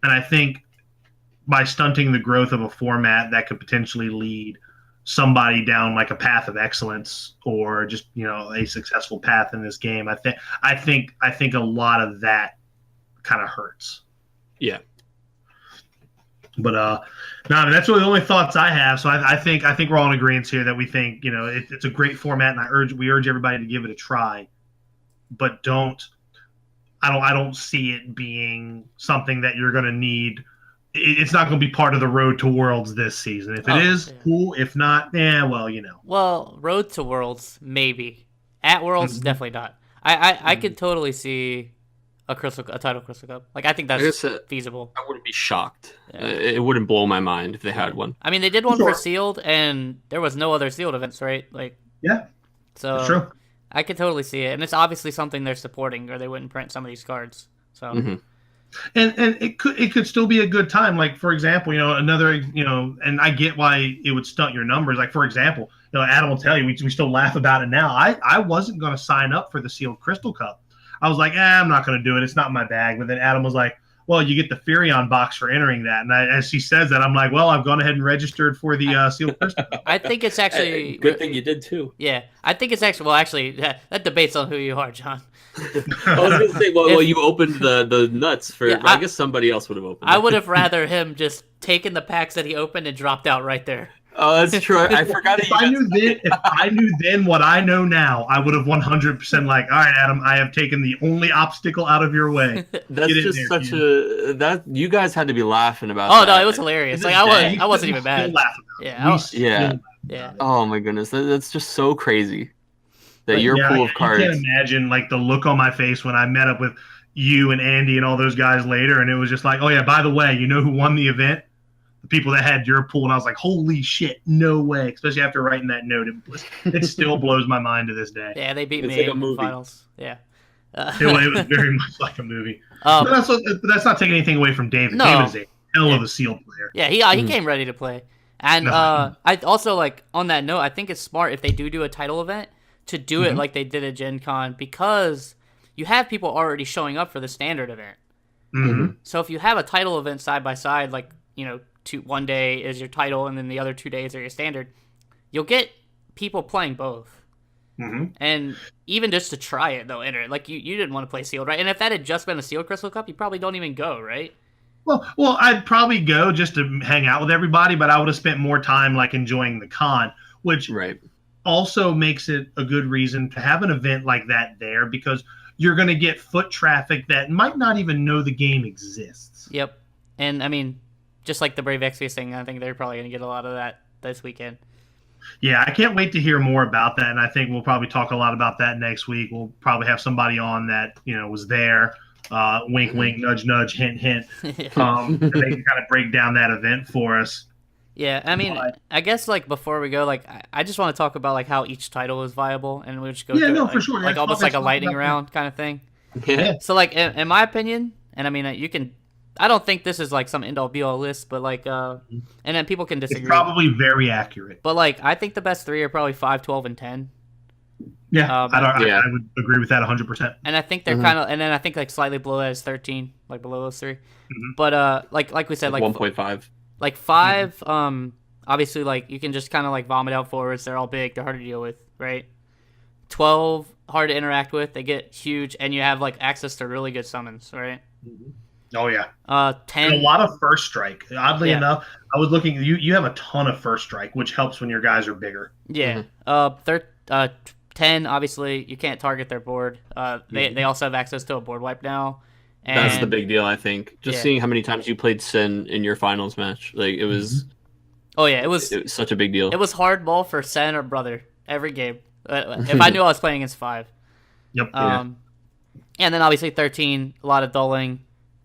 And I think by stunting the growth of a format, that could potentially lead somebody down like a path of excellence, or just, a successful path in this game. I think a lot of that kind of hurts. Yeah. But that's really the only thoughts I have. So I think we're all in agreement here that we think it's a great format, and we urge everybody to give it a try. But I don't see it being something that you're going to need. It's not going to be part of the Road to Worlds this season. If it is, cool. If not, well, Well, Road to Worlds, maybe. At Worlds, definitely not. I could totally see a title Crystal Cup. Like, I think that's feasible. I wouldn't be shocked. Yeah. It wouldn't blow my mind if they had one. I mean, they did one for Sealed, and there was no other Sealed events, right? Like, yeah, so that's true. I could totally see it, and it's obviously something they're supporting, or they wouldn't print some of these cards. So, and it could still be a good time. Like, for example, another, and I get why it would stunt your numbers. Like, for example, Adam will tell you, we still laugh about it now. I wasn't going to sign up for the Sealed Crystal Cup. I was like, I'm not going to do it. It's not my bag. But then Adam was like, well, you get the Furion box for entering that. And as she says that, I'm like, well, I've gone ahead and registered for the Sealed Crystal Cup. I think it's actually... Good thing you did, too. Yeah. I think it's actually... Well, actually, that debates on who you are, John. I was going to say, well, you opened the nuts for... Yeah, I guess somebody else would have opened it. I would have rather him just taken the packs that he opened and dropped out right there. Oh, that's true. I forgot. If I knew then what I know now, I would have 100% like, all right, Adam, I have taken the only obstacle out of your way. That's just such that you guys had to be laughing about. Oh, no, it was hilarious. Like, I wasn't even mad. Yeah. Oh my goodness, that's just so crazy. That your pool of cards. You can't imagine like the look on my face when I met up with you and Andy and all those guys later, and it was just like, oh yeah, by the way, you know who won the event? The people that had your pool, and I was like, holy shit, no way. Especially after writing that note. It still blows my mind to this day. Yeah, they beat me in the finals. Yeah. It was very much like a movie. But that's not taking anything away from David. No. David's a hell of a Sealed player. Yeah, he came ready to play. And I also, like, on that note, I think it's smart if they do a title event to do it like they did at Gen Con, because you have people already showing up for the Standard event. Mm-hmm. So if you have a title event side by side, like, one day is your title and then the other 2 days are your Standard, you'll get people playing both. Mm-hmm. And even just to try it, though, enter it. Like, you didn't want to play Sealed, right? And if that had just been a Sealed Crystal Cup, you probably don't even go, right? Well, I'd probably go just to hang out with everybody, but I would have spent more time, like, enjoying the con, which also makes it a good reason to have an event like that there, because you're going to get foot traffic that might not even know the game exists. Yep. And, I mean, just like the Brave Exvius thing, I think they're probably going to get a lot of that this weekend. Yeah, I can't wait to hear more about that, and I think we'll probably talk a lot about that next week. We'll probably have somebody on that, was there Wink, wink, nudge, nudge, hint, hint. They can kind of break down that event for us. Yeah, I mean, I guess like before we go, like I just want to talk about like how each title is viable, and we'll just go through for sure. like almost like a lightning round kind of thing. Yeah. So like in my opinion, and I mean you can, I don't think this is like some end all be all list, but like and then people can disagree. It's probably very accurate. But like I think the best three are probably 5, 12, and 10. Yeah, I would agree with that 100%. And I think they're kind of, and then I think like slightly below that is 13, like below those three. But like we said, like 1.5. Like 5, obviously, like you can just kind of like vomit out forwards. They're all big. They're hard to deal with, right? 12, hard to interact with. They get huge, and you have like access to really good summons, right? Oh yeah. 10. And a lot of first strike. Oddly enough, I was looking. You have a ton of first strike, which helps when your guys are bigger. Yeah. 10. Obviously, you can't target their board. They also have access to a board wipe now. And that's the big deal, I think. Just seeing how many times you played Sin in your finals match, like it was. Oh yeah, it was such a big deal. It was hardball for Sen or Brother every game. If I knew I was playing against 5. Yep. And then obviously 13, a lot of dulling,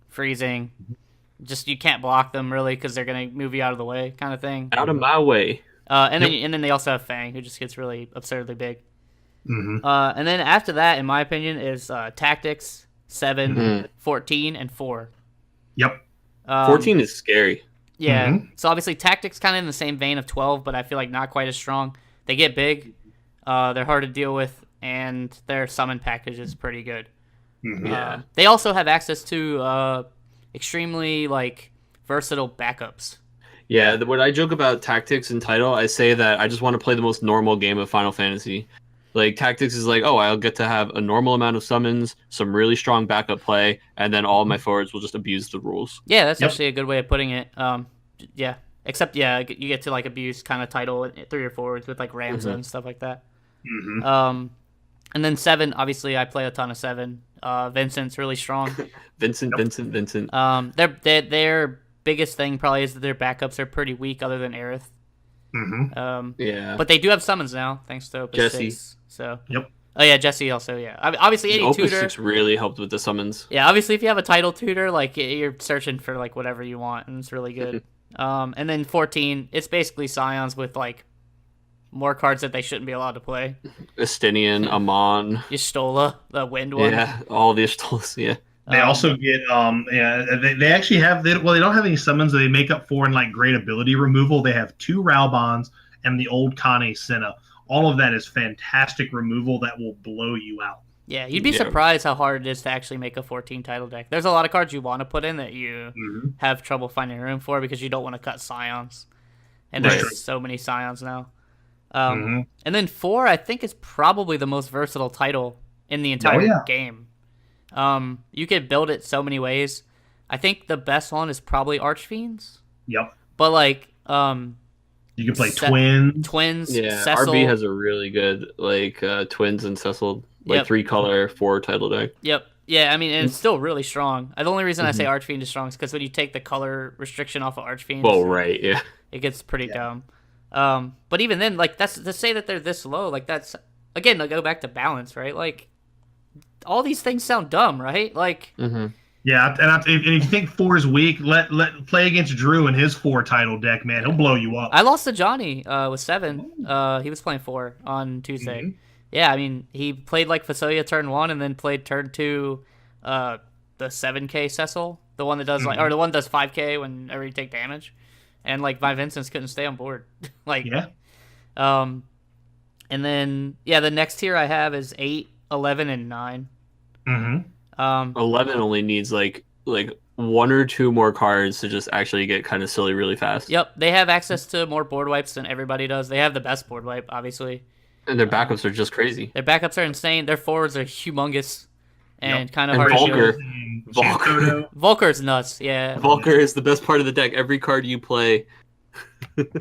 freezing. Just you can't block them really because they're gonna move you out of the way, kind of thing. Out of my way. And then they also have Fang, who just gets really absurdly big. Mm-hmm. And then after that, in my opinion, is Tactics, 7, 14, and 4. Yep. 14 is scary. Yeah. So obviously Tactics kind of in the same vein of 12, but I feel like not quite as strong. They get big. They're hard to deal with, and their summon package is pretty good. Yeah. They also have access to extremely like versatile backups. Yeah, when I joke about Tactics and title, I say that I just want to play the most normal game of Final Fantasy. Like, Tactics is like, oh, I'll get to have a normal amount of summons, some really strong backup play, and then all of my forwards will just abuse the rules. Yeah, that's actually a good way of putting it. Yeah. Except, you get to, like, abuse kind of title through your forwards with, like, Ramza and stuff like that. And then 7, obviously, I play a ton of 7. Vincent's really strong. Vincent. Their biggest thing probably is that their backups are pretty weak other than Aerith. Yeah. But they do have summons now, thanks to Opus Jesse. 6. So. Yep. Oh, yeah, Jesse also, yeah. Obviously, any Opus tutor. 6 really helped with the summons. Yeah, obviously, if you have a title tutor, like, you're searching for, like, whatever you want, and it's really good. And then 14, it's basically Scions with, like, more cards that they shouldn't be allowed to play. Estinian, Amon. Y'shtola, the wind one. Yeah, all the Y'shtolas, yeah. They also get they actually have they don't have any summons that they make up for in like great ability removal. They have 2 Raubons and the old Kane Senna. All of that is fantastic removal that will blow you out. Yeah, you'd be surprised how hard it is to actually make a 14 title deck. There's a lot of cards you want to put in that you have trouble finding room for because you don't want to cut Scions. And there's so many Scions now. And then 4, I think, is probably the most versatile title in the entire game. You could build it so many ways. I think the best one is probably Archfiends. Yep. But like, you can play twins. Twins. Yeah, Cecil. RB has a really good like twins and Cecil, like 3-color 4 title deck. Yep. Yeah, I mean, and it's still really strong. The only reason I say Archfiend is strong is because when you take the color restriction off of Archfiend, it gets pretty dumb. But even then, like, that's to say that they're this low, like, that's again, they'll go back to balance, right? Like, all these things sound dumb, right? Like, yeah, and if you think 4 is weak, let play against Drew and his 4 title deck, man. He'll blow you up. I lost to Johnny with 7. He was playing 4 on Tuesday. Yeah, I mean, he played like Fasolia turn 1 and then played turn 2 the 7K Cecil, the one that does like, or the one that does 5K whenever you take damage, and like my Vincents couldn't stay on board. Like, and then the next tier I have is 8, 11, and 9. 11 only needs like 1 or 2 more cards to just actually get kind of silly really fast. Yep, they have access to more board wipes than everybody does. They have the best board wipe, obviously. And their backups are just crazy. Their backups are insane. Their forwards are humongous and kind of hard to Volker. Volker's nuts, yeah. Volker is the best part of the deck. Every card you play.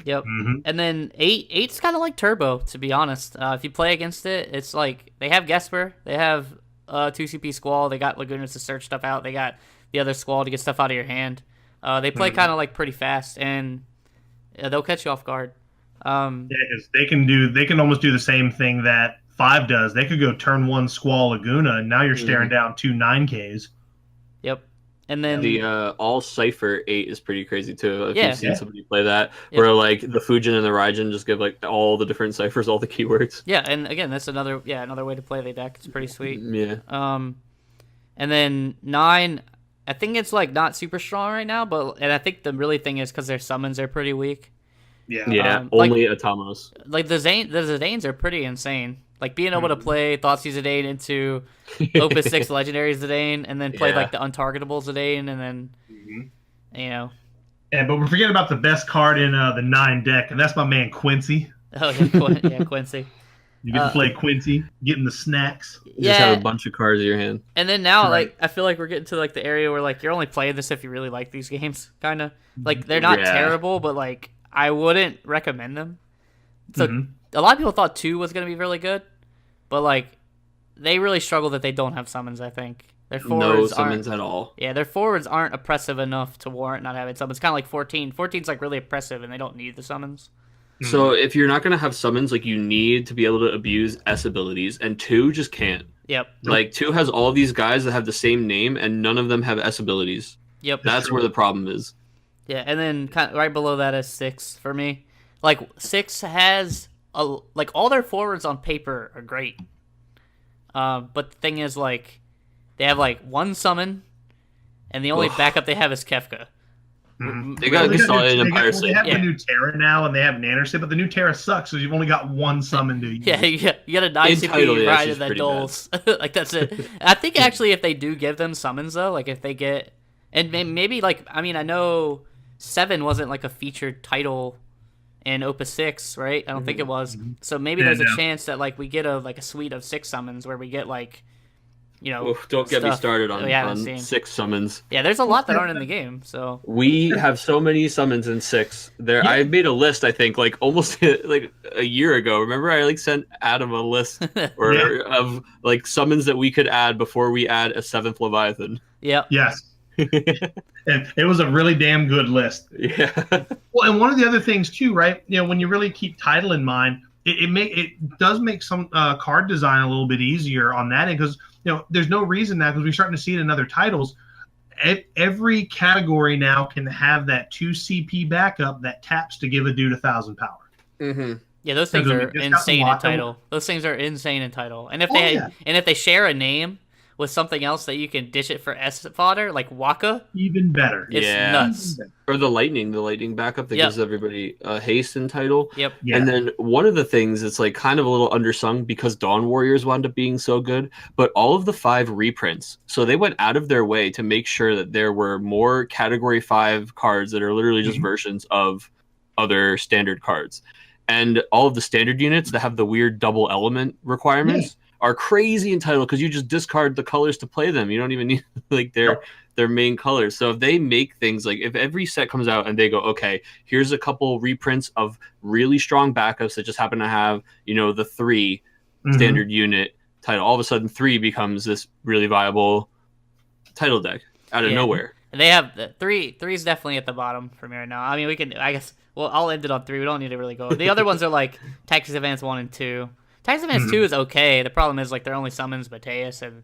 Yep. And then 8's kind of like Turbo, to be honest. If you play against it, it's like they have Gesper, they have 2CP Squall, they got Lagunas to search stuff out, they got the other Squall to get stuff out of your hand. They play kind of like pretty fast, and they'll catch you off guard. Because they can almost do the same thing that 5 does. They could go turn 1 Squall Laguna, and now you're staring down 2 9Ks. Yep. And then the all cipher 8 is pretty crazy too. If Yeah. you've seen somebody play that, where like the Fujin and the Raijin just give like all the different ciphers, all the keywords. Yeah, and again, that's another way to play the deck. It's pretty sweet. Yeah. And then 9, I think it's like not super strong right now, and I think the really thing is because their summons are pretty weak. Yeah. Only Atamos. Like the Zidanes are pretty insane. Like being able to play Thoughtseize Zidane into Opus 6 Legendary Zidane, and then play like the untargetable Zidane, and then you know. Yeah, but we're forgetting about the best card in the 9 deck, and that's my man Quincy. Oh yeah, Quincy. You get to play Quincy, getting the snacks. You just have a bunch of cards in your hand. And then now, like, I feel like we're getting to like the area where like you're only playing this if you really like these games, kind of. Like they're not terrible, but like I wouldn't recommend them. So a lot of people thought 2 was gonna be really good, but like they really struggle that they don't have summons. I think their forwards no summons at all. Yeah, their forwards aren't oppressive enough to warrant not having summons. Kind of like 14. 14's like really oppressive, and they don't need the summons. So if you're not going to have summons, like you need to be able to abuse S abilities, and 2 just can't. Yep. Like 2 has all these guys that have the same name, and none of them have S abilities. Yep. That's where the problem is. Yeah, and then kind of right below that is 6 for me. Like 6 has like all their forwards on paper are great. But the thing is like they have like 1 summon, and the only backup they have is Kefka. They got Gasolian Empire They have the new Terra now, and they have Nannership, but the new Terra sucks, so you've only got 1 summon to use. Yeah, you got a 9 CP right in that Doles. Like, that's it. I think, actually, if they do give them summons, though, like, if they get... And maybe, like, I mean, I know 7 wasn't, like, a featured title in Opus 6, right? I don't think it was. So maybe there's a chance that, like, we get a suite of 6 summons where we get, like... You know, oof, don't get me started on 6 summons. Yeah, there's a lot that aren't in the game. So we have so many summons in 6. I made a list. I think like almost like a year ago. Remember, I like sent Adam a list of like summons that we could add before we add a 7th Leviathan. Yep. Yes. And it was a really damn good list. Yeah. Well, and one of the other things too, right? You know, when you really keep title in mind, it does make some card design a little bit easier on that end, because you know there's no reason now, because we're starting to see it in other titles. Every category now can have that 2 CP backup that taps to give a dude 1,000 power. Yeah, those things are insane in title. Those things are insane in title. And if they share a name with something else that you can dish it for S fodder, like Waka, even better. It's nuts. Or the lightning backup that gives everybody haste in title. Yep. Yeah. And then one of the things that's like kind of a little undersung because Dawn Warriors wound up being so good, but all of the 5 reprints. So they went out of their way to make sure that there were more category 5 cards that are literally just versions of other standard cards. And all of the standard units that have the weird double element requirements are crazy in title because you just discard the colors to play them. You don't even need like their main colors. So if they make things like if every set comes out and they go, okay, here's a couple reprints of really strong backups that just happen to have, you know, the 3 standard unit title, all of a sudden 3 becomes this really viable title deck out of nowhere. They have the 3 is definitely at the bottom for me right now. I mean, we can, I guess, well, I'll end it on 3. We don't need to really go. The other ones are like Tactics Advance 1 and 2. Tactics Advance 2 is okay. The problem is like they're only summons Mateus, and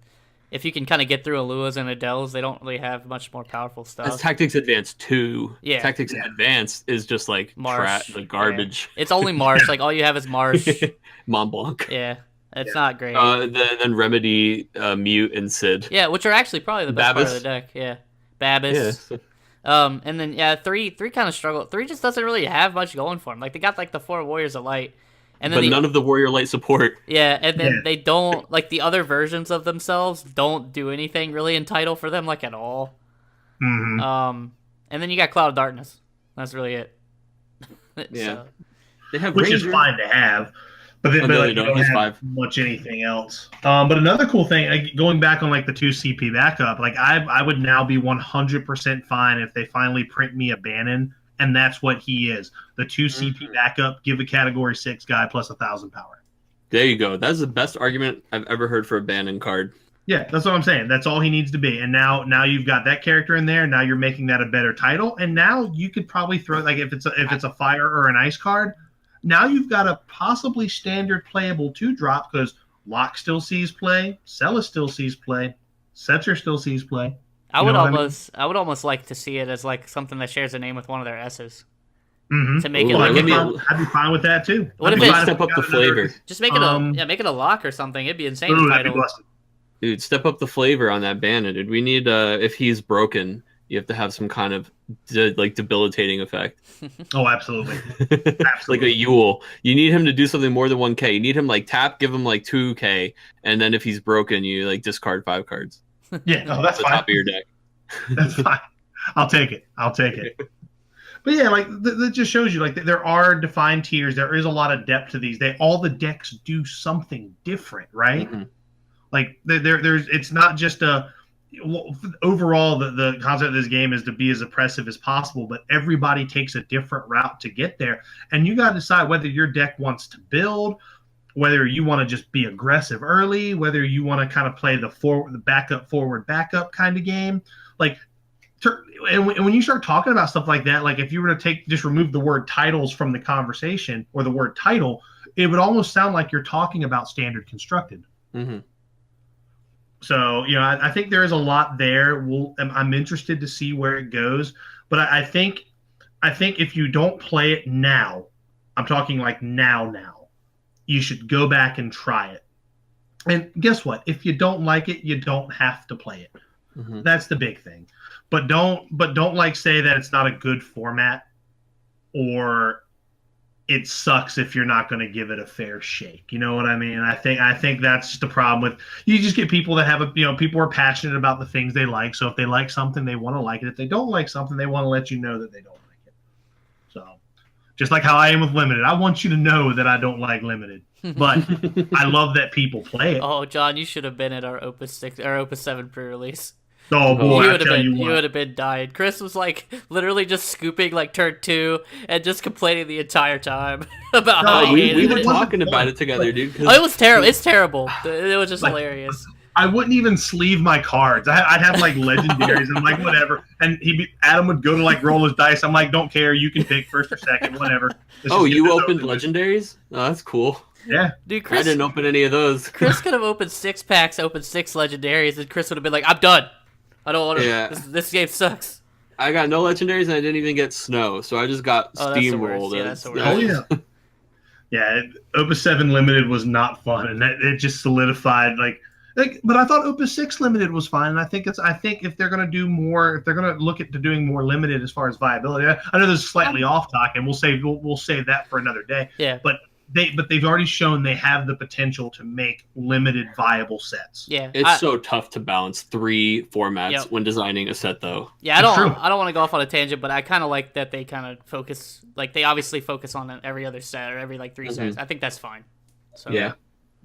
if you can kind of get through Aluas and Adels, they don't really have much more powerful stuff. That's Tactics Advance 2. Yeah. Tactics Advance is just like the garbage. Yeah. It's only Marsh. Like all you have is Marsh. Mont Blanc. Yeah. It's not great. Then Remedy, Mute, and Sid. Yeah, which are actually probably the best part of the deck. Yeah. Babis. Yeah. And then 3 kind of struggle. 3 just doesn't really have much going for him. Like they got like the 4 Warriors of Light. And then none of the Warrior Light support. Yeah, and then they don't, like, the other versions of themselves don't do anything really in title for them, like, at all. And then you got Cloud of Darkness. That's really it. Yeah. They have which is fine to have, but then like, you don't have much anything else. But another cool thing, like, going back on, like, the 2 CP backup, like, I would now be 100% fine if they finally print me a Bannon, and that's what he is. The 2 CP backup, give a category 6 guy plus 1,000 power. There you go. That's the best argument I've ever heard for a Bannon card. Yeah, that's what I'm saying. That's all he needs to be. And now you've got that character in there. Now you're making that a better title. And now you could probably throw, like, if it's a fire or an ice card, now you've got a possibly standard playable 2-drop, because Locke still sees play, Celis still sees play, Setzer still sees play. I would almost like to see it as like something that shares a name with one of their S's. Mm-hmm. To make it Ooh, like I'd be fine with that too. What if it it step up the flavor? just make it make it a lock or something. It'd be insane. Ooh, that'd Title. be busted. Dude, step up the flavor on that banner, dude. We need if he's broken, you have to have some kind of like debilitating effect. Oh, absolutely. Like a Yule. You need him to do something more than 1K. You need him like tap, give him like 2K, and then if he's broken, you like discard 5 cards. Yeah, no, that's the fine. top of your deck. That's fine. I'll take it. But yeah, like that just shows you like there are defined tiers. There is a lot of depth to these. All the decks do something different, right? Mm-hmm. Like there's it's not just overall the concept of this game is to be as oppressive as possible, but everybody takes a different route to get there, and you got to decide whether your deck wants to build, whether you want to just be aggressive early, whether you want to kind of play the forward backup kind of game, like. And when you start talking about stuff like that, like if you were to just remove the word titles from the conversation or the word title, it would almost sound like you're talking about standard constructed. Mm-hmm. So, I think there is a lot there. I'm interested to see where it goes, but I think if you don't play it now, I'm talking like now, you should go back and try it. And guess what? If you don't like it, you don't have to play it. Mm-hmm. That's the big thing. But don't like say that it's not a good format or it sucks if you're not going to give it a fair shake. You know what I mean? I think that's just the problem with you. Just get people that have people are passionate about the things they like. So if they like something, they want to like it. If they don't like something, they want to let you know that they don't like it. So just like how I am with Limited, I want you to know that I don't like Limited. But I love that people play it. Oh, John, you should have been at our Opus 6 or Opus 7 pre-release. Oh boy, you would have been dying. Chris was like literally just scooping like turn 2 and just complaining the entire time about how we were talking about it together, dude. It was terrible. It's terrible. It was just hilarious. I wouldn't even sleeve my cards. I'd have like legendaries and I'm like whatever. And Adam would go to like roll his dice. I'm like, don't care. You can pick first or second, whatever. You opened legendaries? Oh, that's cool. Yeah, dude. Chris, I didn't open any of those. Chris could have opened 6 packs, opened 6 legendaries, and Chris would have been like, "I'm done. I don't want to. Yeah. This game sucks." I got no legendaries, and I didn't even get snow, so I just got steamrolled. Yeah, that's the worst. Oh yeah. Opus 7 Limited was not fun, and it just solidified like. But I thought Opus 6 Limited was fine, and I think if they're going to do more, if they're going to look at doing more limited as far as viability. I know this is slightly off topic, and we'll save that for another day. Yeah, but they've already shown they have the potential to make limited viable sets. Yeah, it's so tough to balance 3 formats when designing a set, though. Yeah, I don't want to go off on a tangent, but I kind of like that they kind of focus, like they obviously focus on every other set or every like 3 sets. I think that's fine. So yeah.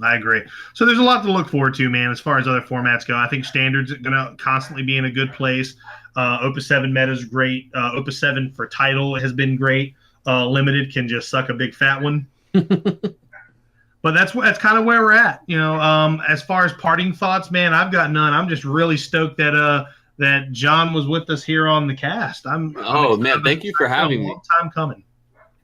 I agree. So there's a lot to look forward to, man, as far as other formats go. I think Standard's going to constantly be in a good place. Opus 7 meta is great. Opus 7 for title has been great. Limited can just suck a big fat one. But that's kind of where we're at. As far as parting thoughts, man, I've got none. I'm just really stoked that John was with us here on the cast. I'm man, thank you for having me. Long time coming.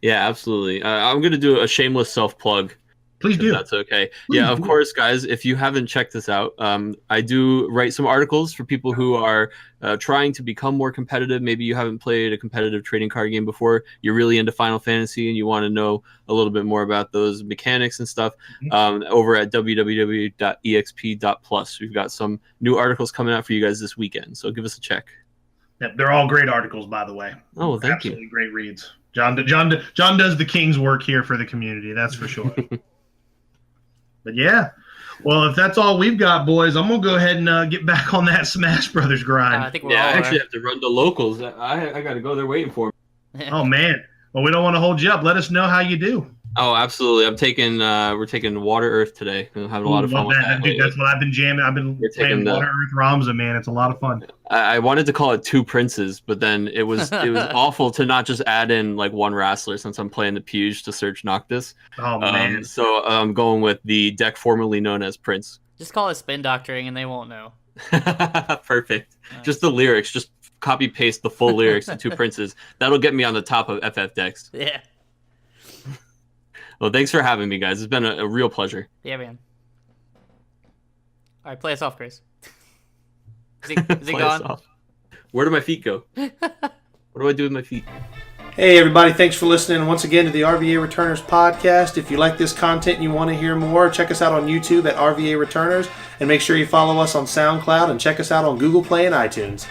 Yeah, absolutely. I'm going to do a shameless self-plug. Please do. That's okay. Yeah, of course, guys. If you haven't checked this out, I do write some articles for people who are trying to become more competitive. Maybe you haven't played a competitive trading card game before. You're really into Final Fantasy and you want to know a little bit more about those mechanics and stuff. Over at www.exp.plus, we've got some new articles coming out for you guys this weekend. So give us a check. Yeah, they're all great articles, by the way. Oh, thank Absolutely great reads. John does the king's work here for the community. That's for sure. But yeah, well, if that's all we've got, boys, I'm gonna go ahead and get back on that Smash Brothers grind. I think I actually have to run to locals. I got to go there waiting for me. Oh man, well, we don't want to hold you up. Let us know how you do. Oh, absolutely. We're taking Water Earth today. We're having a lot of fun with that. Dude, that's what I've been jamming. I've been playing Water Earth Ramza, man. It's a lot of fun. I wanted to call it 2 princes, but then it was awful to not just add in like 1 wrestler since I'm playing the Puge to search Noctis. Oh man. So I'm going with the deck formerly known as Prince. Just call it spin doctoring and they won't know. Perfect. Just the lyrics. Just copy paste the full lyrics to 2 princes. That'll get me on the top of FF decks. Yeah. Well, thanks for having me, guys. It's been a real pleasure. Yeah, man. All right, play us off, Chris. Is he gone? Where do my feet go? What do I do with my feet? Hey, everybody. Thanks for listening once again to the RVA Returners podcast. If you like this content and you want to hear more, check us out on YouTube at RVA Returners, and make sure you follow us on SoundCloud and check us out on Google Play and iTunes.